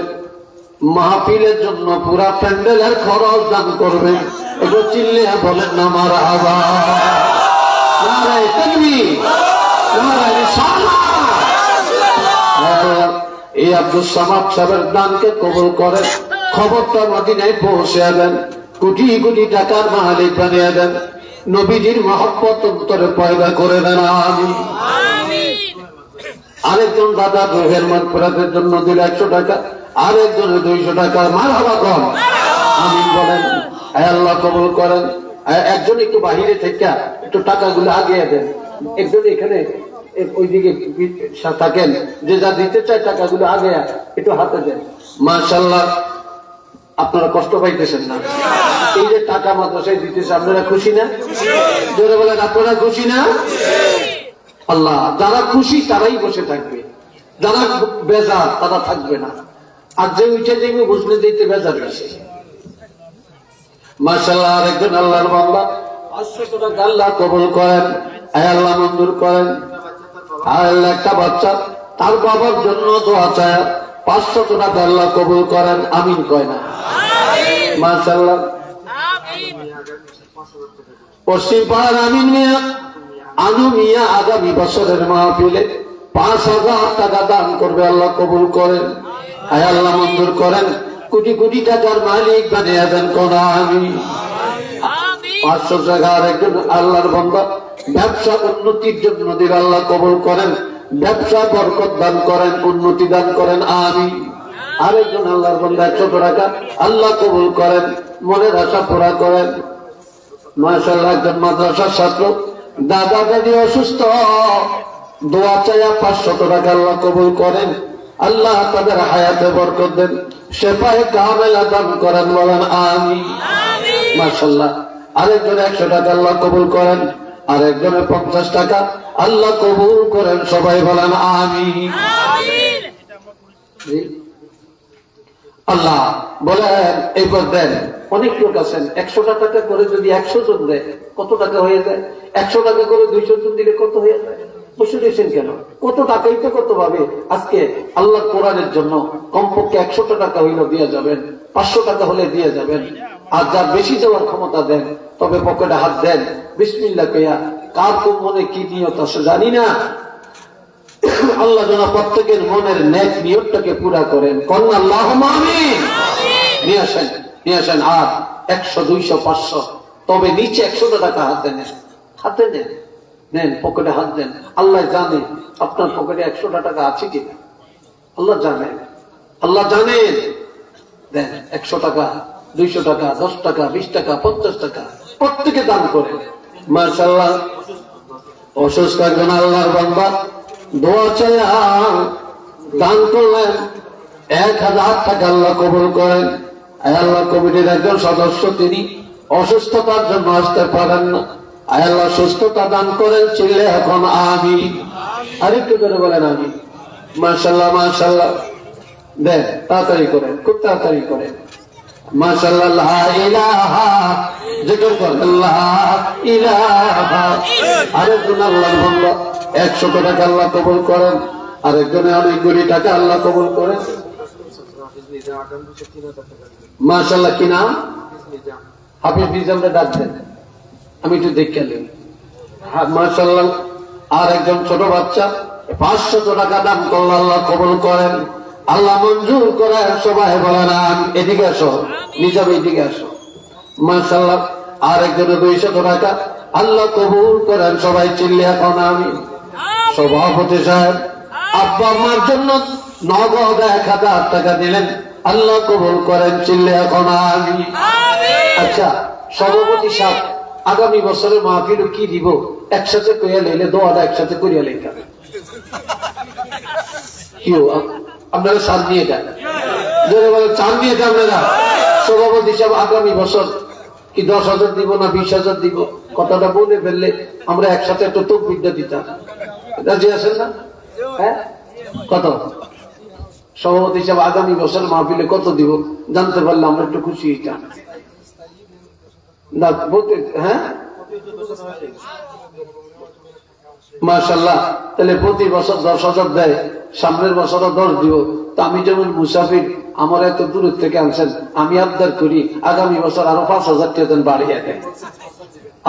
মাহফিলের জন্য পুরা প্যান্ডেলের খরচ দান করবেন। একটু চিল্লে বলেন না মারহাবা, নারায়ে তাকবীর, নারায়ে রিসালাত। এই আব্দুল সামাদ সাহেবের দানকে কবুল করেন, খবরটা মদিনায় পৌঁছে দেন, কোটি কোটি টাকার মালিক বানিয়ে দেন, নবীজির মহব্বত অন্তরে পয়দা করে দেন। আমিন। আরেকজন দাদা রোহের মাগফিরাতের জন্য দিল 100 টাকা, আরেকজনে 200 টাকা। মারহাবা কর, আমিন বলেন। আল্লাহ কবুল করেন। একজন একটু বাহিরে থেকে একটু টাকাগুলো আগিয়ে দেন, একজন এখানে ওইদিকে থাকেন, যে যা দিতে চায় টাকাগুলো আগে একটু হাতে দেন। মাশাআল্লাহ। আপনারা কষ্ট পাইতেছেন না? এই যে টাকা মাদ্রাসায় দিতেছে, আপনারা খুশি না? জোরে বলেন, আপনারা খুশি না? আল্লাহ, যারা খুশি তারাই বসে থাকবে, যারা বেজার তারা থাকবে না। আর যে উঠে যাইবে বুঝলে দিতে বেজার বেশি। মাশাআল্লাহ। আরেকজন আল্লাহর বান্দা 500 টাকা আল্লাহ কবুল করেন, আল্লাহ মঞ্জুর করেন। আর একটা বাচ্চা তার বাবার জন্য দোয়া চায়, 500 টাকা আল্লাহ কবুল করেন। আমিন কয় না? মাশাআল্লাহ। পশ্চিম পাড়ার আমিন মিয়া, আনু মিয়া আগামী বছরের মাহফিলে 5000 টাকা দান করবে, আল্লাহ কবুল করেন, আল্লাহ মঞ্জুর করেন, কোটি কোটি টাকার মালিক বানিয়ে দেন। কোন আমিন। 500 টাকা আরেকজন আল্লাহর বান্দা ব্যবসা উন্নতির জন্য দিলে, আল্লাহ কবুল করেন, ব্যবসা বরকত দান করেন, উন্নতি দান করেন। আমিন। আরেকজন আল্লাহর বান্দা 100 টাকা আল্লাহ কবুল করেন, মনের আশা পুরা করেন। মাশাআল্লাহ। একজন মাদ্রাসার ছাত্র, দাদা দাদি অসুস্থ, দোয়া চাইয়া 500 টাকা আল্লাহ কবুল করেন, আল্লাহ তাদের হায়াতে বরকত দেন, শেফায়ে কামেলা দান করেন। বলেন আমিন। মাশাআল্লাহ। আরেকজন 100 টাকা আল্লাহ কবুল করেন, আরেকজনে 50 টাকা আল্লাহ কবুল করেন। সবাই বলেন আমিন। আল্লাহ বলেন এইবার দেন। অনেক লোক আছেন 100 টাকা করে যদি 100 জন দেয় কত টাকা হয়ে যায়? 100 টাকা করে 200 জন দিলে কত হয়ে যায়? বসে দিয়েছেন কেন? কত টাকাই তো কত ভাবে। আজকে আল্লাহ কোরআনের জন্য কমপক্ষে 100 টাকা হইলেও দিয়ে যাবেন, 500 টাকা হলে দিয়ে যাবেন। আর যার বেশি দেওয়ার ক্ষমতা দেন, তবে পকেটে হাত দেন, বিসমিল্লাহ কইয়া। কার কোন মনে কি নিয়ত আছে জানি না, আল্লাহ যেন প্রত্যেকের মনের নেক নিয়তটাকে পুরা করেন। কন্যা আল্লাহুম্মা আমিন। নিয়ে আসেন, নিয়ে আসেন। আর 100, 200, 500, তবে নিচে 100 টাকা হাতে নেন, হাতে নেন, নেন, পকেটে হাত দেন। আল্লাহ জানে আপনার পকেটে 100 টাকা আছে কিনা, আল্লাহ জানেন, আল্লাহ জানেন। দেন 100 টাকা, 200 টাকা, 10 টাকা, 20 টাকা, 50 টাকা, প্রত্যেকে দান করেন। মাশাআল্লাহ। অসুস্থ একজন আল্লাহর বান্দা দোয়া চাইয়া দান করলেন, 1000 টাকা আল্লাহ কবুল করেন। আল্লাহ কমিটির একজন সদস্য, তিনি অসুস্থতার জন্য আসতে পারেন না, আল্লাহ সুস্থতা দান করেন। চিল্লে এখন আমিন। আরেকটু করে বলেন আমিন। মাশাআল্লাহ, মাশাআল্লাহ। দেন, তাড়াতাড়ি করেন, খুব তাড়াতাড়ি করেন। মাশাআল্লাহ, লা ইলাহা, জিকির করেন লা ইলাহা। আরেকজন আল্লাহর বান্দা 100 টাকা আল্লাহ কবুল করেন, আরেকজনে অনেক কোটি টাকা আল্লাহ কবুল করেন। মাশাআল্লাহ, কি নাম? হাফিজ নিজামকে ডাক দেন, আমি একটু দেখে নিই। মাশাআল্লাহ, আর একজন ছোট বাচ্চা 500 টাকা দান করলো, আল্লাহ কবুল করেন, আল্লাহ মঞ্জুর করেন। সবাই বলেন আমি। এদিকে আসো, নিজাম এদিকে আসো। মাশাআল্লাহ, আর একজনে 200 টাকা আল্লাহ কবুল করেন। সবাই চিল্লি এখন আমি। সভাপতি সাহেব আব্বা আমার জন্য নগদ 1000 টাকা দিলেন, আল্লাহ কবুল করেন। চিল্লি এখন আমি। আচ্ছা সভাপতি সাহেব, আগামী বছরের মাহফিল কি দিব? একসাথে কইয়া লইলে দোয়াটা একসাথে করিয়া লেখা কি আপনারা চান নিয়ে যান, চান নিয়ে যান না। সভাপতি সাহেব আগামী বছর কি 10,000 দিব না 20,000 দিব? কথাটা বলে ফেললে আমরা একসাথে একটা তকবিরটা দিতাম। রাজি আছেন না? হ্যাঁ, কত? সভাপতি সাহেব আগামী বছর মাহফিলে কত দিব জানতে পারলে আমরা একটু খুশি হইতাম না বলতে। হ্যাঁ মাশাআল্লাহ, তাহলে প্রতি বছর 10,000 দেয়, সামনের বছরও 10 দিব। তা আমি যেমন মুসাফির, আমার এত দূর থেকে আনছেন, আমি আবদার করি আগামী বছর আরো 5,000 টাকা বাড়িয়ে দেন,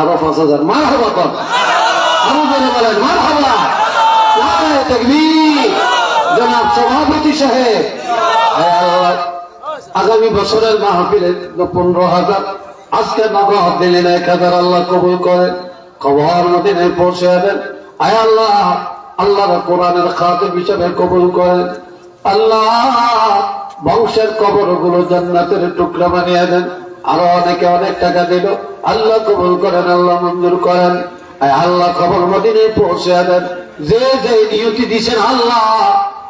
আরো 5,000। মারহাবা কর, আরো জোরে বলেন মারহাবা। নারে তাকবীর। জনাব সভাপতি সাহেব, আল্লাহ আগামী বছরের মাহফিলে 15,000, আজকে নগদ দিলেন 1,000, আল্লাহ কবুল করেন। খবর মদিনায় পৌঁছে দেন। আয় আল্লাহ, আল্লাহর কোরআনের খাতিব হিসেবে কবুল করেন। আল্লাহ বংশের কবরগুলো জান্নাতের টুকরা বানিয়ে দেন। আরো অনেকে অনেক টাকা দিল, আল্লাহ কবুল করেন, আল্লাহ মঞ্জুর করেন। আয় আল্লাহ খবর মদিনায় পৌঁছে দেন। যে যে নিয়তি দিয়েছেন আল্লাহ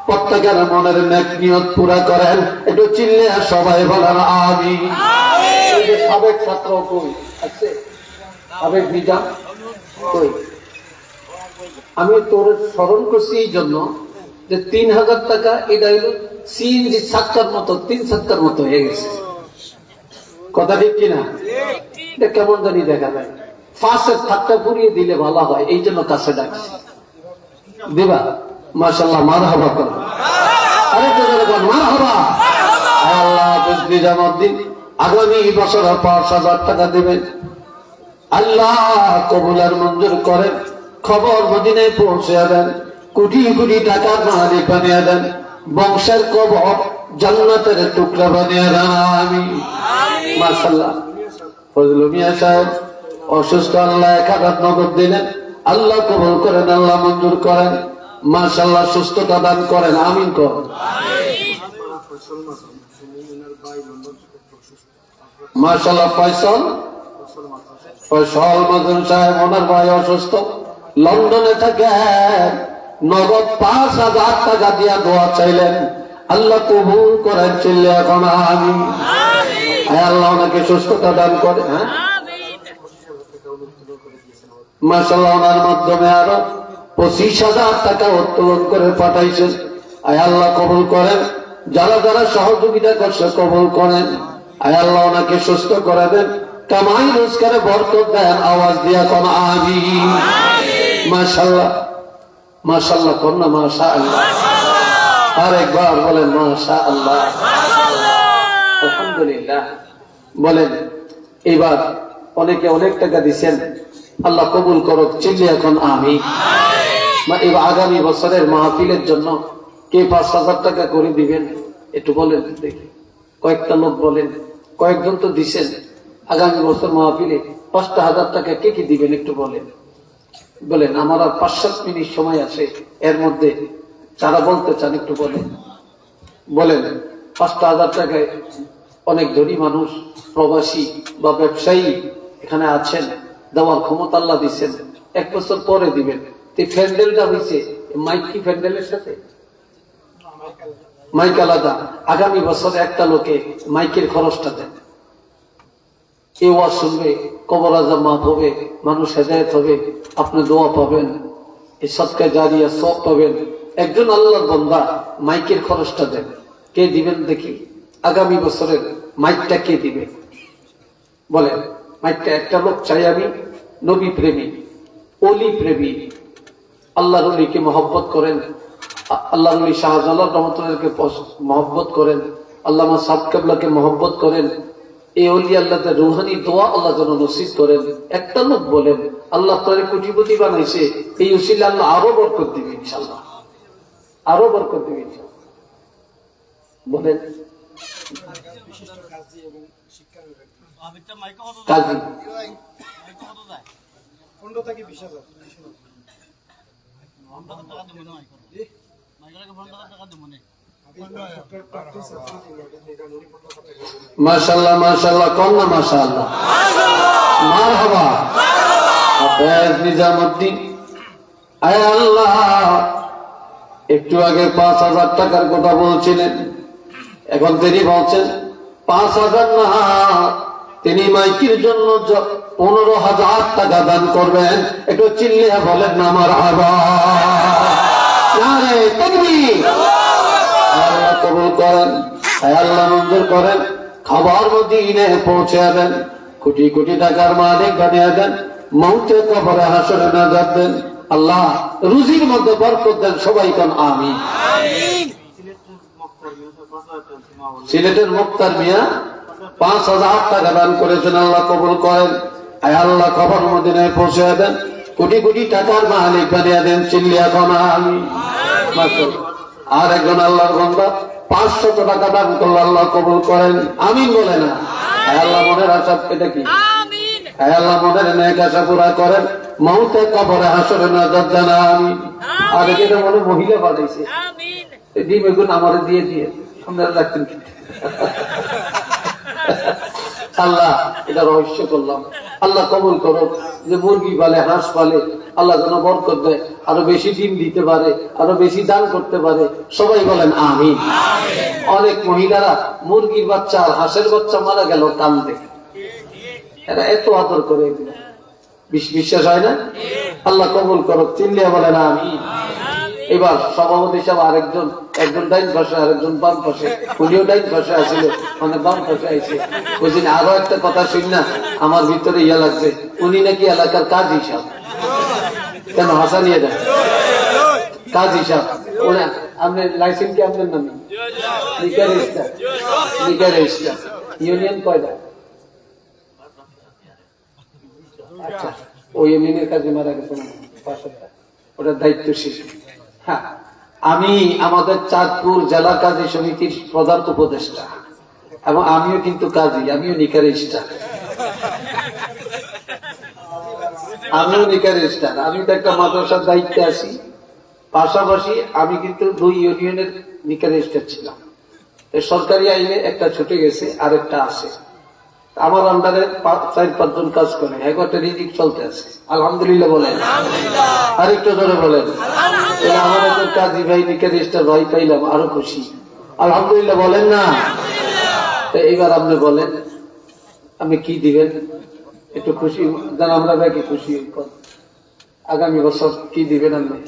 প্রত্যেকের মনের নেক নিয়ত পুরা করেন। একটু চিল্লে সবাই বলেন আমিন। এই যে সাবেক ছাত্র কই আছে? সাবেক নিজাম কই? আমি তোর স্মরণ করছি এই জন্য যে 3,000 টাকা এটা হইল সিএনজি ছাত্রার মতো, 3 ছাত্রার মতো হয়ে গেছে। কথা ঠিক কিনা? এটা কেমন জানি দেখা যায়। 5-এর ছাত্রা পুড়িয়ে দিলে ভালো হয়, এই জন্য কাছে ডাকছি। দিবা? মাশাআল্লাহ, মারহাবা করো। আরেকটা জোরে বল মারহাবা। আল্লাহ হাফেজ নিজামউদ্দিন আগামী বছর 5,000 টাকা দেবেন। আল্লাহ কবুল আর মঞ্জুর করেন। খবর মদিনায় পৌঁছে দেন। কোটি কোটি টাকার মালিক বানিয়ে দেন। বংশের কবর জান্নাতের টুকরা বানিয়ে দেন। আমিন। মাশাআল্লাহ, ফজলু মিয়া সাহেব অসুস্থ, আল্লাহ 1,000 নগদ দিলেন, আল্লাহ কবুল করেন, আল্লাহ মঞ্জুর করেন। মাশাআল্লাহ, সুস্থতা দান করেন। আমিন করেন। মাশাআল্লাহ, ফয়সল মাজুন সাহেব, ওনার ভাই অসুস্থ, লন্ডনে থাকেন, নগদ 5,000 টাকা দিয়া দোয়া চাইলেন, আল্লাহ কবুল করেন। চিল্লে এখন আমিন। আল্লাহ ওনাকে সুস্থতা দান করে। হ্যাঁ মাশাআল্লাহ, ওনার মাধ্যমে আরো 25,000 টাকা উত্তোলন করে পাঠাইছেন। আয় আল্লাহ কবুল করেন। যারা যারা সহযোগিতা করছে কবুল করেন। আয় আল্লাহ ওনাকে সুস্থ করে দেন, কামাই রোজগারে বরকত দেন। আওয়াজ দিয়া কোন আমিন। মাশাআল্লাহ, মাশাআল্লাহ কোন না মাশাআল্লাহ। আরেকবার বলেন মাশাআল্লাহ। আলহামদুলিল্লাহ। বলেন এবার অনেকে অনেক টাকা দিচ্ছেন, আল্লাহ কবুল করুক। চিল্লি এখন আমিন। এবার আগামী বছরের মাহফিলের জন্য কে 5,000 টাকা করে দিবেন একটু বলেন দেখি। কয়েকটা লোক বলেন, কয়েকজন তো দিচ্ছেন। আগামী বছর মাহফিলে 5,000 টাকা কে কি দিবেন একটু বলেন। বলেন, আমার আর 5-7 মিনিট সময় আছে, এর মধ্যে যারা বলতে চান একটু বলেন। বলেন 5,000 টাকায় অনেক ধনী মানুষ, প্রবাসী বা ব্যবসায়ী এখানে আছেন, দেওয়ার ক্ষমতা আল্লাহ দিচ্ছেন। 1 বছর পরে দিবেন। প্যান্ডেলটা হয়েছে মাইক কি প্যান্ডেলের সাথে? মাইক আলাদা। আগামী বছর একটা লোকে মাইকের খরচটা দেন। এই ওয়াজ শুনবে, কবর আযাব মাফ হবে, মানুষ হেদায়েত হবে, আপনি দোয়া পাবেন, এই সদকা জারিয়া সওয়াব পাবেন। একজন আল্লাহর বান্দা মাইকের খরচটা দেন। কে দিবেন দেখি? আগামী বছরের মাইকটা কে দিবে বলেন? মাইকটা একটা লোক চাই আমি, নবী প্রেমী, অলি প্রেমী, আল্লাহর অলিকে মহব্বত করেন, আল্লাহর অলি শাহজালাল রহমতুল্লাহকে মহব্বত করেন, আল্লামা সাদ কেবলাকে মহব্বত করেন। এই অলি আল্লাহতে রুহানি দোয়া আল্লাহ যেন নসিব করেন। একটা লোক বলেন আল্লাহ তারে কোটিপতি বানাইছে, এই উসিলে আল্লাহ আরো বরকত দিবে ইনশাআল্লাহ, আরো বরকত দিবে ইনশাআল্লাহ। বলেন কাজী মাশাআল্লাহ মাশাআল্লাহ কন্যা মাশাআল্লাহ মারহাবা হাফেজ নিজামউদ্দিন। আয় আল্লাহ, একটু আগে 5,000 টাকার কথা বলছিলেন, এখন তিনি বলছেন 5,000 না, তিনি মাইকির জন্য 15,000 টাকা দান করবেন। একটু চিল্লিয়া বলেন না মারহাবা, নারে তাকবীর। আল্লাহ কবুল করেন, আল্লাহ মঞ্জুর করেন, খাবার মদিনে পৌঁছে দেন, কোটি কোটি টাকার মালিক বানিয়ে দেন, মৌতে কবরে হাসরে নাজাত দেন, আল্লাহ রুজির মধ্যে বরকত দেন। সবাই কোন আমিন। সিলেটের মুক্তার মিয়া 5,000 টাকা দান করেছেন, আল্লাহ কবুল করেন। আল্লাহ কবর মদিনায় পৌঁছে দেন, কোটি কোটি টাকার মালিক বানিয়ে দেন। চিল্লিয়া কোন আমিন। আর একজন আল্লাহর বান্দা 500 টাকা দান করলে আল্লাহ কবুল করেন। আমিন বলে না? আল্লাহ মনের আশা, এটা কি আল্লাহ মনের নেক আশা পুরা করেন, মৌতে কবরে হাসরে নাজাত দেন। আমিন। আর এটা মনে মহিলা বানাইছে, ডিম এগুলো আমার দিয়ে দিয়ে আপনারা রাখতেন। আল্লাহ এটা রহস্য করলাম, আল্লাহ কবুল করো। যে মুরগি পালে, হাঁস পালে, আল্লাহ যেন বরকত দেয়, আরো বেশি ডিম দিতে পারে, আরো বেশি দান করতে পারে। সবাই বলেন আমিন। অনেক মহিলারা মুরগির বাচ্চা আর হাঁসের বাচ্চা মারা গেল কান্দে, এরা এত আদর করে, বিশ্বাস হয় না? আল্লাহ কবুল করো। চিল্লিয়া বলেন আমিন। এবার সভাপতি সাহেব আরেকজন, একজন ডাইন পাশে আরেকজন বাম পাশে, উনিও ডাইন পাশে আসছিল, মানে বাম পাশে আইছে। বুঝলেন? আরো একটা কথা শুন না, আমার ভিতরে ইয়া লাগছে, উনি নাকি এলাকার কাজী সাহেব। কেন হাসানিয়ে দেন? কাজী সাহেব আপনার লাইসেন্স কি আপনার নামে? Liquor register, liquor register. Union কয়টা? আচ্ছা, ওই ইউনিয়নের কাজে মারা গেছে না, ওটা দায়িত্বশীল। হ্যাঁ, আমি আমাদের চাঁদপুর জেলা কাজী সমিতির প্রধান উপদেষ্টা, এবং আমিও কিন্তু কাজী, আমিও নিকারিস্টার, আমিও নিকারিস্টার। আমি তো একটা মাদ্রাসার দায়িত্বে আছি, পাশাপাশি আমি কিন্তু 2 ইউনিয়নের নিকারিস্টার ছিলাম। সরকারি আইনে একটা ছুটে গেছে, আরেকটা আছে। আমার আন্ডারে 4-5 জন কাজ করে, একটা রিজিক চলতে আছে। আলহামদুলিল্লাহ বলেন, আরেকটু ধরে বলেন। আমার একজন কাজী ভাই, নিকারিস্টার ভাই পাইলাম, আরো খুশি। আলহামদুলিল্লাহ বলেন না? এইবার আপনি বলেন আপনি কি দিবেন, একটু খুশি যেন আমরা কি খুশি। আগামী বছর কি দিবেন আপনি?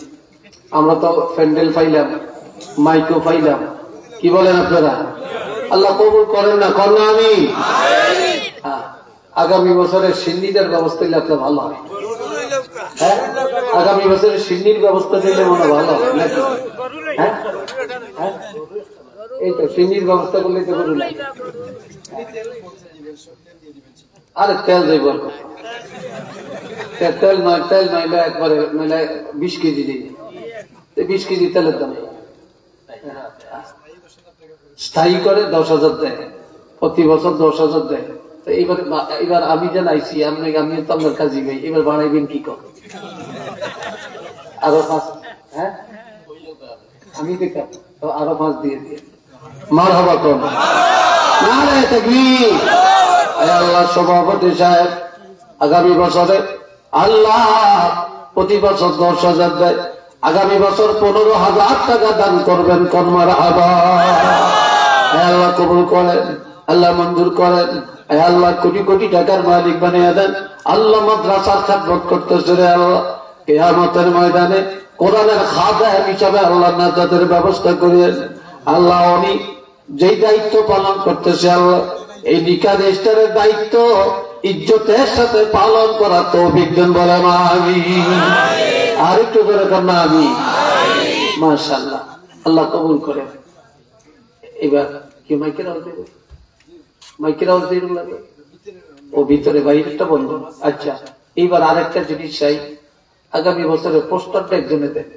আমরা তো প্যান্ডেল পাইলাম, মাইকও পাইলাম, কি বলেন আপনারা? আল্লাহ কবুল করেন না, করেন আমি। আগামী বছরের সিন্নিদের ব্যবস্থা দিলে আপনার ভালো হয়। হ্যাঁ, আগামী বছরের সিন্নির ব্যবস্থা দিলে মনে ভালো হয় নাকি? হ্যাঁ, এই তো সিন্নির ব্যবস্থা করলে তো করুন। আরে তেল দেব, তেল নয়, তেল নইলে একবারে নইলে 20 কেজি দিই, 20 কেজি তেলের দাম স্থায়ী করে 10,000 দেয়, প্রতি বছর 10,000 দেয়। তো এবার আমি যেন আইসি, আমি তো আপনার কাজী ভাই, এবার বানাইবেন কি কর? আরো 5, হ্যাঁ আমি দেখাম, তো আরো 5 দিয়ে দিয়ে মারহাবা কর। নারে তাকবীর। আল্লাহ সভাপতি সাহেব আগামী বছরে আল্লাহ প্রতি বছর 10,000 দেয়, আগামী বছর 15,000 টাকা দান করবেন। কোন মারহাবা। আল্লাহ কবুল করেন, আল্লাহ মঞ্জুর করেন। আল্লাহ কোটি কোটি টাকার মালিক বানিয়ে দেন। আল্লাহ মাদ্রাসার খেদমত করতেছে রে আল্লাহ, কিয়ামতের ময়দানে কোরআনের খাদেম হিসাবে আল্লাহ নাজাতের ব্যবস্থা করেন। আল্লাহ উনি যেই দায়িত্ব পালন করতেছে, আল্লাহ এই নিকা রেজিস্টারের দায়িত্ব ইজ্জতের সাথে পালন করা তো বিজ্ঞান বলে না আমি আর একটু করে না আমি মাশাআল্লাহ আল্লাহ কবুল করে। এবার কি মাইকের আওয়াজ দেবে? মাইকের আওয়াজ দিয়ে লাগে ও ভিতরে বাইরেটা বন্ধ। আচ্ছা এইবার আরেকটা জিনিস চাই, আগামী বছরের পোস্টারটা একজনে দেন।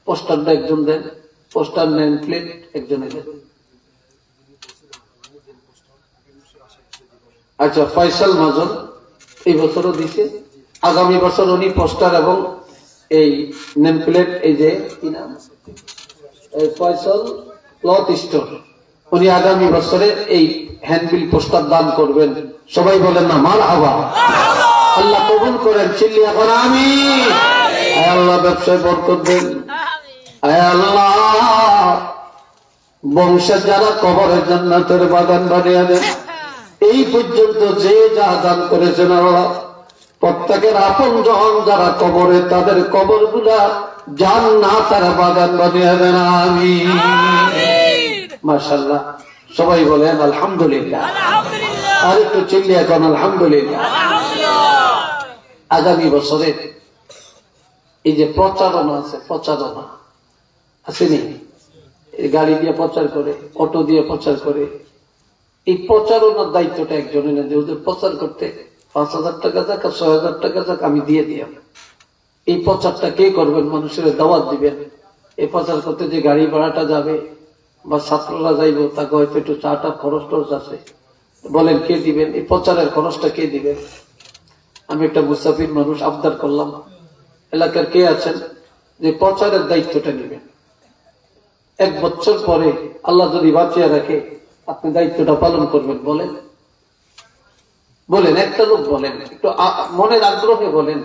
পোস্টারটা একজন দেন, পোস্টার নেন প্লেট একজনে দেন। আচ্ছা ফয়সাল মাজন এই বছরও দিছে, আগামী বছর উনি পোস্টার এবং এই নেম প্লেট, এই যে কি নাম ফয়সাল ক্লথ স্টোর, উনি আগামী বছরে এই হ্যান্ডবিল পোস্টার দান করবেন। সবাই বলেন না মারহাবা। আল্লাহ কবুল করেন, চিল্লি এখন আমি আল্লাহ ব্যবসায় বরকত দেন। আল্লাহ বংশে যারা কবরের জান্নাতের বাগান বানিয়ে দেন। এই পর্যন্ত যে যা দান করেছেন আল্লাহ প্রত্যেকের আপন জন যারা কবরে তাদের কবর গুলা জান্নাতের বাগান বানিয়ে দেন আমি মাশাআল্লাহ। সবাই বলেন আলহামদুলিল্লাহ। আর একটু চিল্লি এখন আলহামদুলিল্লাহ। আগামী বছরে এই যে প্রচারণা আছে, প্রচারণা আসেনি, গাড়ি দিয়ে প্রচার করে, অটো দিয়ে প্রচার করে, এই প্রচারণার দায়িত্বটা একজনের না যে ওদের প্রচার করতে 5,000 টাকা যাক আর 6,000 টাকা যাক আমি দিয়ে দিলাম। এই প্রচারটা কে করবেন? মানুষের দাওয়াত দিবেন। এই প্রচার করতে যে গাড়ি ভাড়াটা যাবে বা ছাত্ররা যাইব তাকে হয়তো একটু চাটা খরচ টরচ আছে, বলেন কে দিবেন? এই প্রচারের খরচটা কে দিবেন? আমি একটা মুসাফির মানুষ আবদার করলাম, এলাকার কে আছেন যে প্রচারের দায়িত্বটা নেবেন? 1 বছর পরে আল্লাহ যদি বাঁচিয়ে রাখে আপনি দায়িত্বটা পালন করবেন, বলেন বলেন একটা লোক বলেন, একটু মনের আগ্রহে বলেন,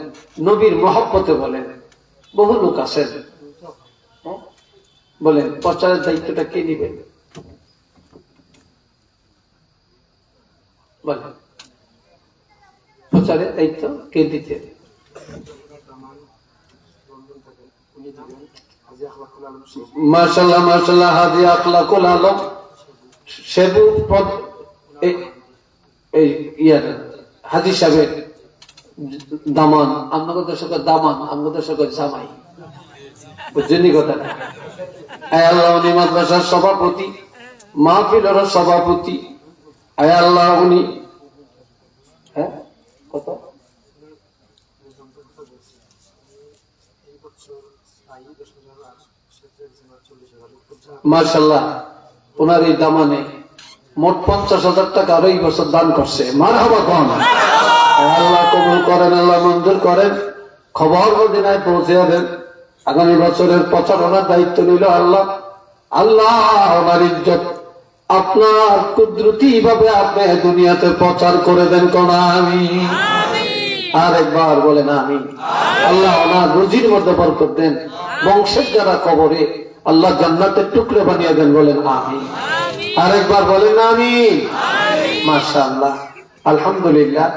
নবীর মহব্বতে বলেন। বহু লোক আছেন, বলেন প্রচারের দায়িত্বটা কে নিবেন? বলেন প্রচারের দায়িত্ব কে দিতে? মাশাআল্লাহ মাশাআল্লাহ। হাজি আখলাকুল আলম সেবু এই হাজি সাহেবের দামান, আমাদের দেশকে দামান, আমাদের দেশকে জামাই, বুঝছেন কথাটা? আয় আল্লাহ উনি মাদ্রাসার সভাপতি, মাহফিলের সভাপতি। আয় আল্লাহ উনি কত মাশাআল্লাহ ওনার এই দামানে মোট 50,000 টাকা আরো এই বছর দান করছে। মারহাবা কোন? আল্লাহ কবুল করেন, আল্লাহ মঞ্জুর করেন। খবর মদিনায় পৌঁছে দেন। আগামী বছরের প্রচারণার দায়িত্ব নিল আল্লাহ। আল্লাহ ওনার ইজ্জত আপনার কুদরতি ভাবে আপনি দুনিয়াতে প্রচার করে দেন কোন আমি আর একবার বলেন আমি। আল্লাহ ওনার রুজির মধ্যে বরকত দেন। বংশের যারা কবরে আল্লাহ জান্নাতের টুকরো বানিয়ে দেন, বলেন আমি। আরেকবার বলেন আমি। মাশাআল্লাহ আলহামদুলিল্লাহ।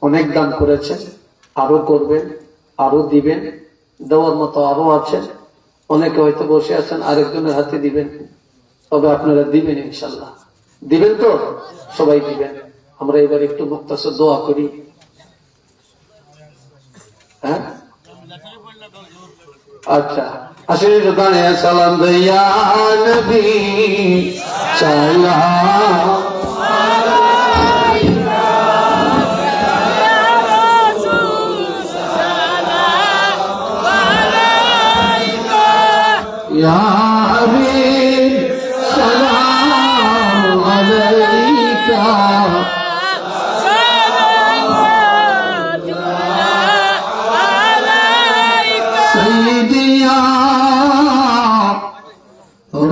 অনেক দান করেছেন, আরো করবেন, আরো দিবেন, দেওয়ার মতো আরো আছেন। অনেকে হয়তো বসে আছেন, আরেকজনের হাতে দিবেন, তবে আপনারা দিবেন ইনশাল্লাহ। দিবেন তো? সবাই দিবেন। আমরা এবার একটু মুক্তাসর দোয়া করি। হ্যাঁ আচ্ছা আসলে দোকানে সালাম দইয়া নবী সালাম ইয়া হাবিব সালাম আলাইকা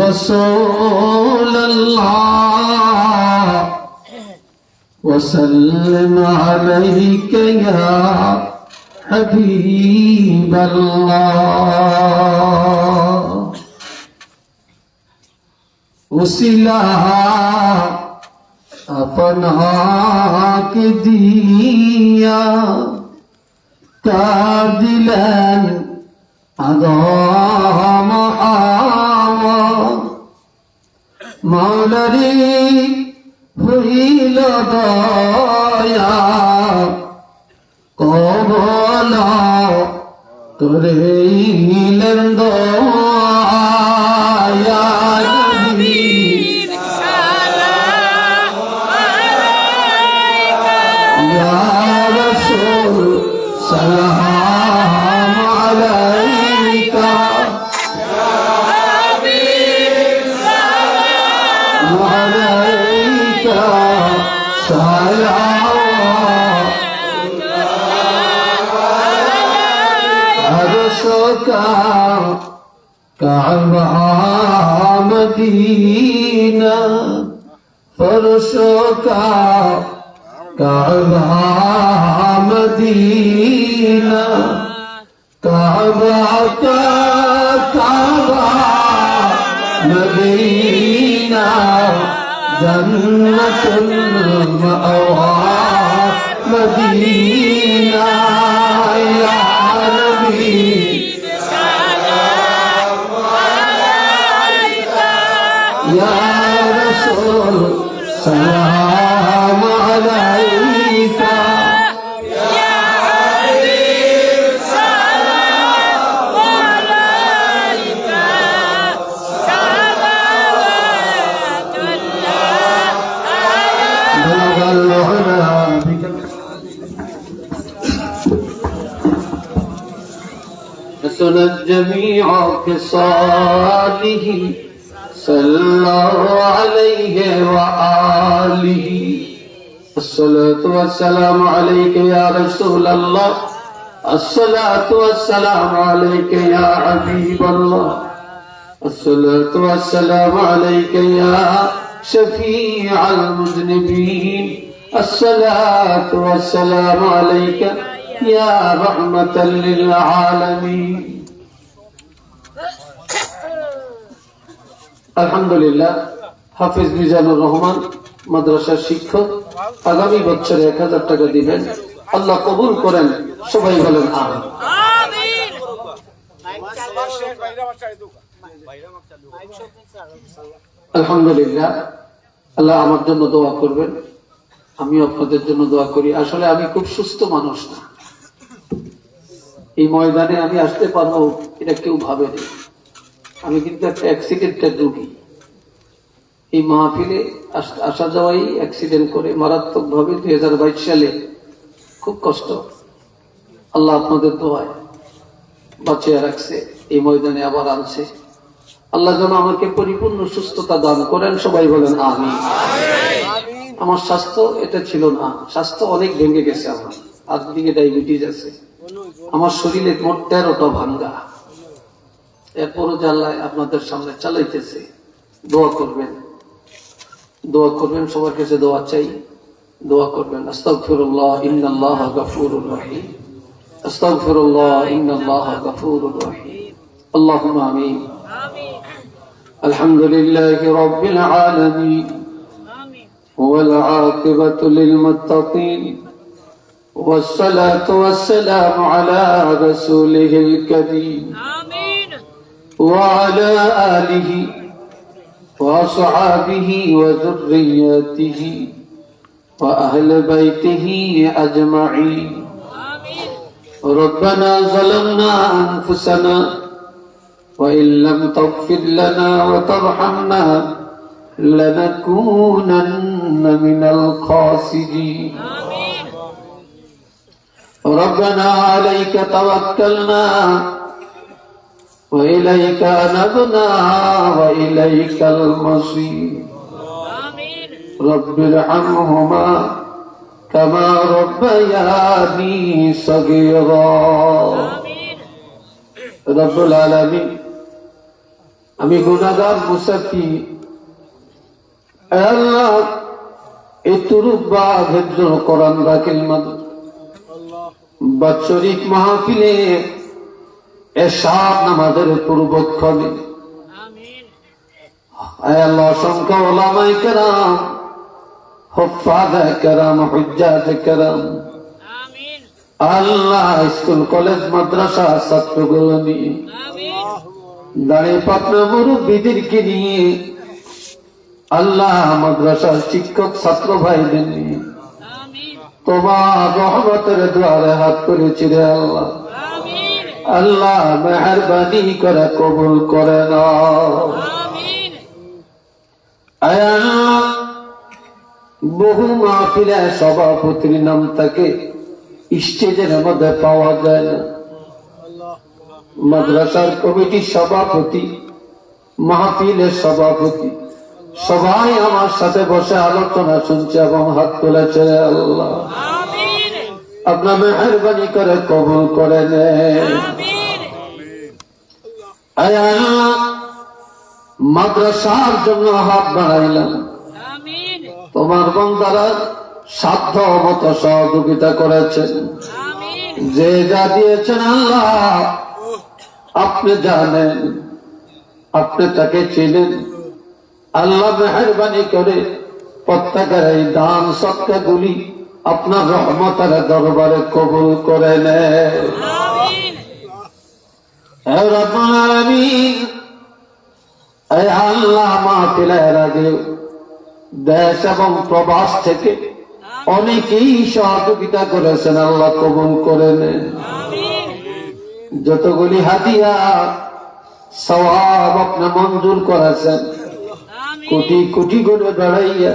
رسول الله وسلم عليك يا حبيب الله وسلا अपना के दिया कादिलन মাওলারে হইল দয়া কবল করেইলেন দয়া নবী ইয়া রাসূল সালাম আলাইকা وعليك سلام عرشك كعبة مدينة فرشك كعبة مدينة كعبة كعبة مدينة جنة المأوى مدينة يا نبي يا رسول سلام عليك بلغ العلا بك حسنت جميع خصاله صلى الله عليه وآله الصلاة والسلام عليك يا رسول الله الصلاة والسلام عليك يا حبيب الله الصلاة والسلام عليك يا شفيع المذنبين الصلاة والسلام عليك يا رحمة للعالمين আলহামদুলিল্লাহ হাফিজ মিজানুর রহমান মাদ্রাসার শিক্ষক আগামী বছরে 1000 টাকা দিবেন আল্লাহ কবুল করেন সবাই বলেন আমিন আলহামদুলিল্লাহ আল্লাহ আমার জন্য দোয়া করবেন আমি আপনাদের জন্য দোয়া করি আসলে আমি খুব সুস্থ মানুষ না এই ময়দানে আমি আসতে পারবো এটা কেউ ভাবেনি আমি কিন্তু একটা অ্যাক্সিডেন্টের রোগী এই মাহফিলে আসা যাওয়াই অ্যাক্সিডেন্ট করে মারাত্মক ভাবে 2022 সালে খুব কষ্ট আল্লাহ আপনাদের দোয়ায় বাঁচিয়ে রাখছে এই ময়দানে আবার আনছে আল্লাহ যেন আমাকে পরিপূর্ণ সুস্থতা দান করেন সবাই বলেন আমিন আমার স্বাস্থ্য এটা ছিল না স্বাস্থ্য অনেক ভেঙে গেছে আমার আজকে ডায়াবেটিস আছে আমার শরীরে মোট 13টা ভাঙ্গা এরপরও আল্লাহ আপনাদের সামনে চালাইতেছে দোয়া করবেন সবার কাছে দোয়া চাই দোয়া করবেন আস্তাগফিরুল্লাহ ইন্নাল্লাহা গফুরুর রহিম আস্তাগফিরুল্লাহ ইন্নাল্লাহা গফুরুর রহিম আল্লাহুম্মা আমিন আলহামদুলিল্লাহি রাব্বিল আলামিন ওয়াল আকিবাতু লিল মুত্তাকিন والصلاة والسلام على رسوله الكريم وعلى آله وأصحابه وذرياته وأهل بيته أجمعين ربنا ظلمنا أنفسنا وإن لم تغفر لنا وترحمنا لنكونن من الخاسرين ربنا عليك توكلنا وإليك أنبنا وإليك المصير رب ارحمهما كما ربياني صغيرا رب العالمين আমি গুনাহগার মুসাফির আল্লাহ এতুরুবা ভেদ্র কোরআন রাখিল মাদ্রাসা বাৎসরিক মাহফিলে এরশাদ নামাজের পূর্বক্ষণে আয় আল্লাহ অসংখ্য উলামায়ে কেরাম হুফাজে কেরাম হুজ্জাতে কেরাম আল্লাহ স্কুল কলেজ মাদ্রাসা ছাত্রগুলো নিয়ে দাঁড়িয়ে পাতনা মুরব্বিদেরকে নিয়ে আল্লাহ মাদ্রাসার শিক্ষক ছাত্র ভাইদের নিয়ে আমিন তোমার রহমতের দ্বারে হাত করেছি রে আল্লাহ। আমিন আল্লাহ মেহরবানি করে কবুল করে নাও। আমিন আয় আল্লাহ, বহু মাহফিলে সভাপতির নাম তাকে স্টেজের মধ্যে পাওয়া যায় না। মাদ্রাসার কমিটির সভাপতি, মাহফিলের সভাপতি সবাই আমার সাথে বসে আলোচনা শুনছে এবং হাত তুলেছে। আল্লাহ আমিন আপনার মেহরবানি করে কবুল করে নেন। আমিন আয় আল্লাহ, মাদ্রাসার জন্য হাত বাড়াইলাম, আমিন তোমার বান্দারা সাধ্য মতো সহযোগিতা করেছেন। আমিন যে যা দিয়েছেন আল্লাহ আপনি জানেন, আপনি তাকে চিনেন। আল্লাহ মেহরবানি করে প্রত্যেকের এই দান সৎকাগুলি আপনার রহমতের দরবারে কবুল করে নেন। আমিন হে রব্বুল আলামিন, এই আল্লাহ মাহফিলের আগে দেশ এবং প্রবাস থেকে অনেকেই সহযোগিতা করেছেন, আল্লাহ কবুল করে নেন। আমিন যতগুলি হাদিয়া সওয়াব আপনি মঞ্জুর করেছেন, কোটি কোটি করে বেড়াইয়া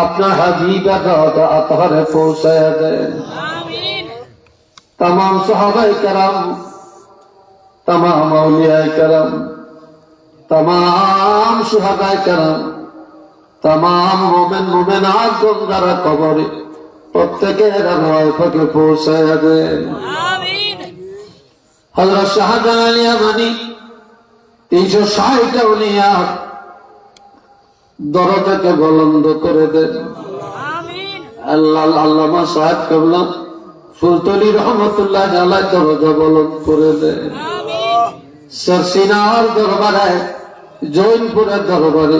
আপনার হাবিবের আতহারে পৌঁছায়া দেন। আমিন তাম সাহাবায়ে কেরাম, তাম আউলিয়ায়ে কেরাম, তাম সুহাদায়ে কেরাম, তাম মুমিন মুমিনাত যারা কবরে প্রত্যেকের রওয়ায় পাকে পৌঁছায়া দেন। আমিন হযরত শাহজালাল ইয়ামানি 360 আউলিয়া দরজাকে বুলন্দ করে দেন। আমিন আল্লাহ আল্লামা সাহেব কেবলা ফুলতলি রহমতুল্লাহ আলাইহি দরজা বুলন্দ করে দেন। আমিন সরসিনার দরবারে, জৈনপুরের দরবারে,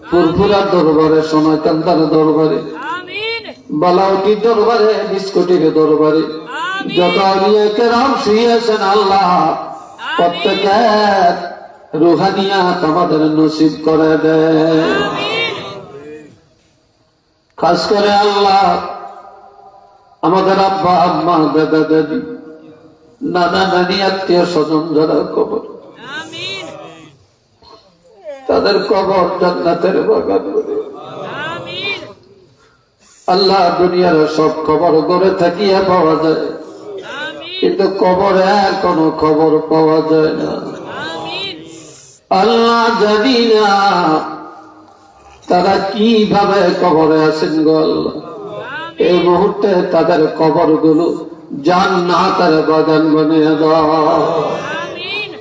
ফুরফুরার দরবারে, সোনাকান্দার দরবারে, আমিন বালাউটি দরবারে, বিস্কুটির দরবারে যত আউলিয়া কেরাম শুয়েছেন আল্লাহ প্রত্যেকের রুহানিয়াত আমাদের নসিব করে দেন। আমিন খাস করে আল্লাহ আমাদের আব্বা আম্মা, দাদা দাদি, নানা নানি, আত্মীয় স্বজন যারা কবর, আমিন তাদের কবর জান্নাতের বাগান করে। আমিন আল্লাহ দুনিয়ার সব খবর করে থাকিয়া পাওয়া যায়, আমিন কিন্তু কবরে কোনো খবর পাওয়া যায় না। আমিন আল্লাহ জানি না তারা কিভাবে কবরে আছেন গো আল্লাহ। এই মুহূর্তে তাদের কবর গুলো জান্নাতের বাগান বানিয়ে দাও। আমিন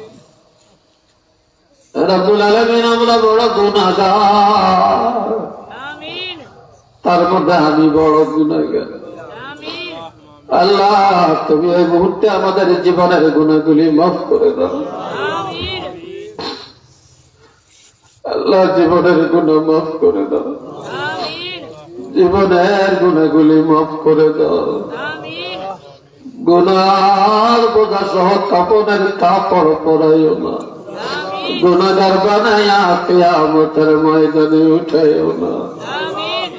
রব্বুল আলামিন, আমরা বড় গুনাহগার, আমিন তার মধ্যে আমি বড় গুনাহগার। আমিন আল্লাহ তুমি এই মুহূর্তে আমাদের জীবনের গুনাহগুলি মাফ করে দাও। আমিন আল্লাহ জীবনের গুনাহ মাফ করে দাও, আমিন জীবনের গুনাহগুলি মাফ করে দাও। আমিন গুনার বোঝা সহ কাপড়ের কাপড় পরাইও না, আমিন গুনাহগার বানাইয়া কিয়ামতের ময়দানে উঠাইও না। আমিন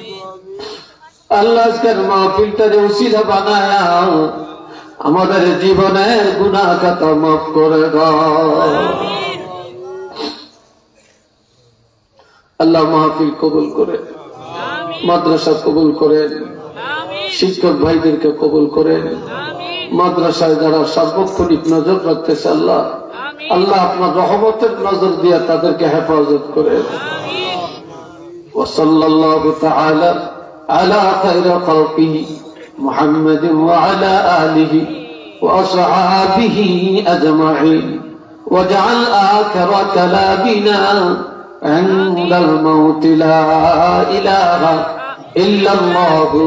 আল্লাহ আজকের মাহফিলটারে উসিলা বানায়া আমাদের জীবনের গুনাহ খাতা মাফ করে দাও। আমিন আল্লাহ মাহফিল কবুল করে, আমিন মাদ্রাসা কবুল করেন, আমিন শিক্ষক ভাইদেরকে কবুল করেন। আমিন মাদ্রাসায় যারা সার্বক্ষণিক নজর রাখতেছে আল্লাহ, আমিন আল্লাহ আপনার রহমতের নজর দিয়ে তাদেরকে হেফাজত করেন। আমিন ওয়াসাল্লাল্লাহু তাআলা আলা খায়রি খালকিহি মুহাম্মাদিন ওয়া আলা আলিহি ওয়া আসহাবিহি আজমাইন ওয়াজআল আখিরা কালামিনা ইনদাল মাউত লা ইলাহা ইল্লাল্লাহু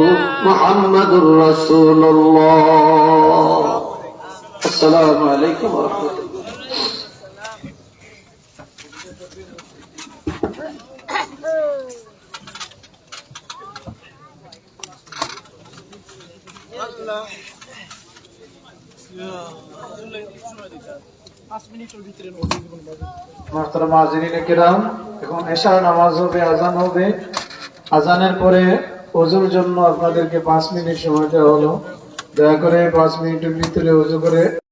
মুহাম্মাদুর রাসূলুল্লাহ। আসসালামু আলাইকুম ওয়া রাহমাতুল্লাহ। Allah মোহতারাম হাজিরিনে কিরাম, এখন এশার নামাজ হবে, আজান হবে। আজানের পরে ওযুর জন্য আপনাদেরকে 5 মিনিট সময় দেওয়া হলো। দয়া করে 5 মিনিটের ভিতরে ওযু করে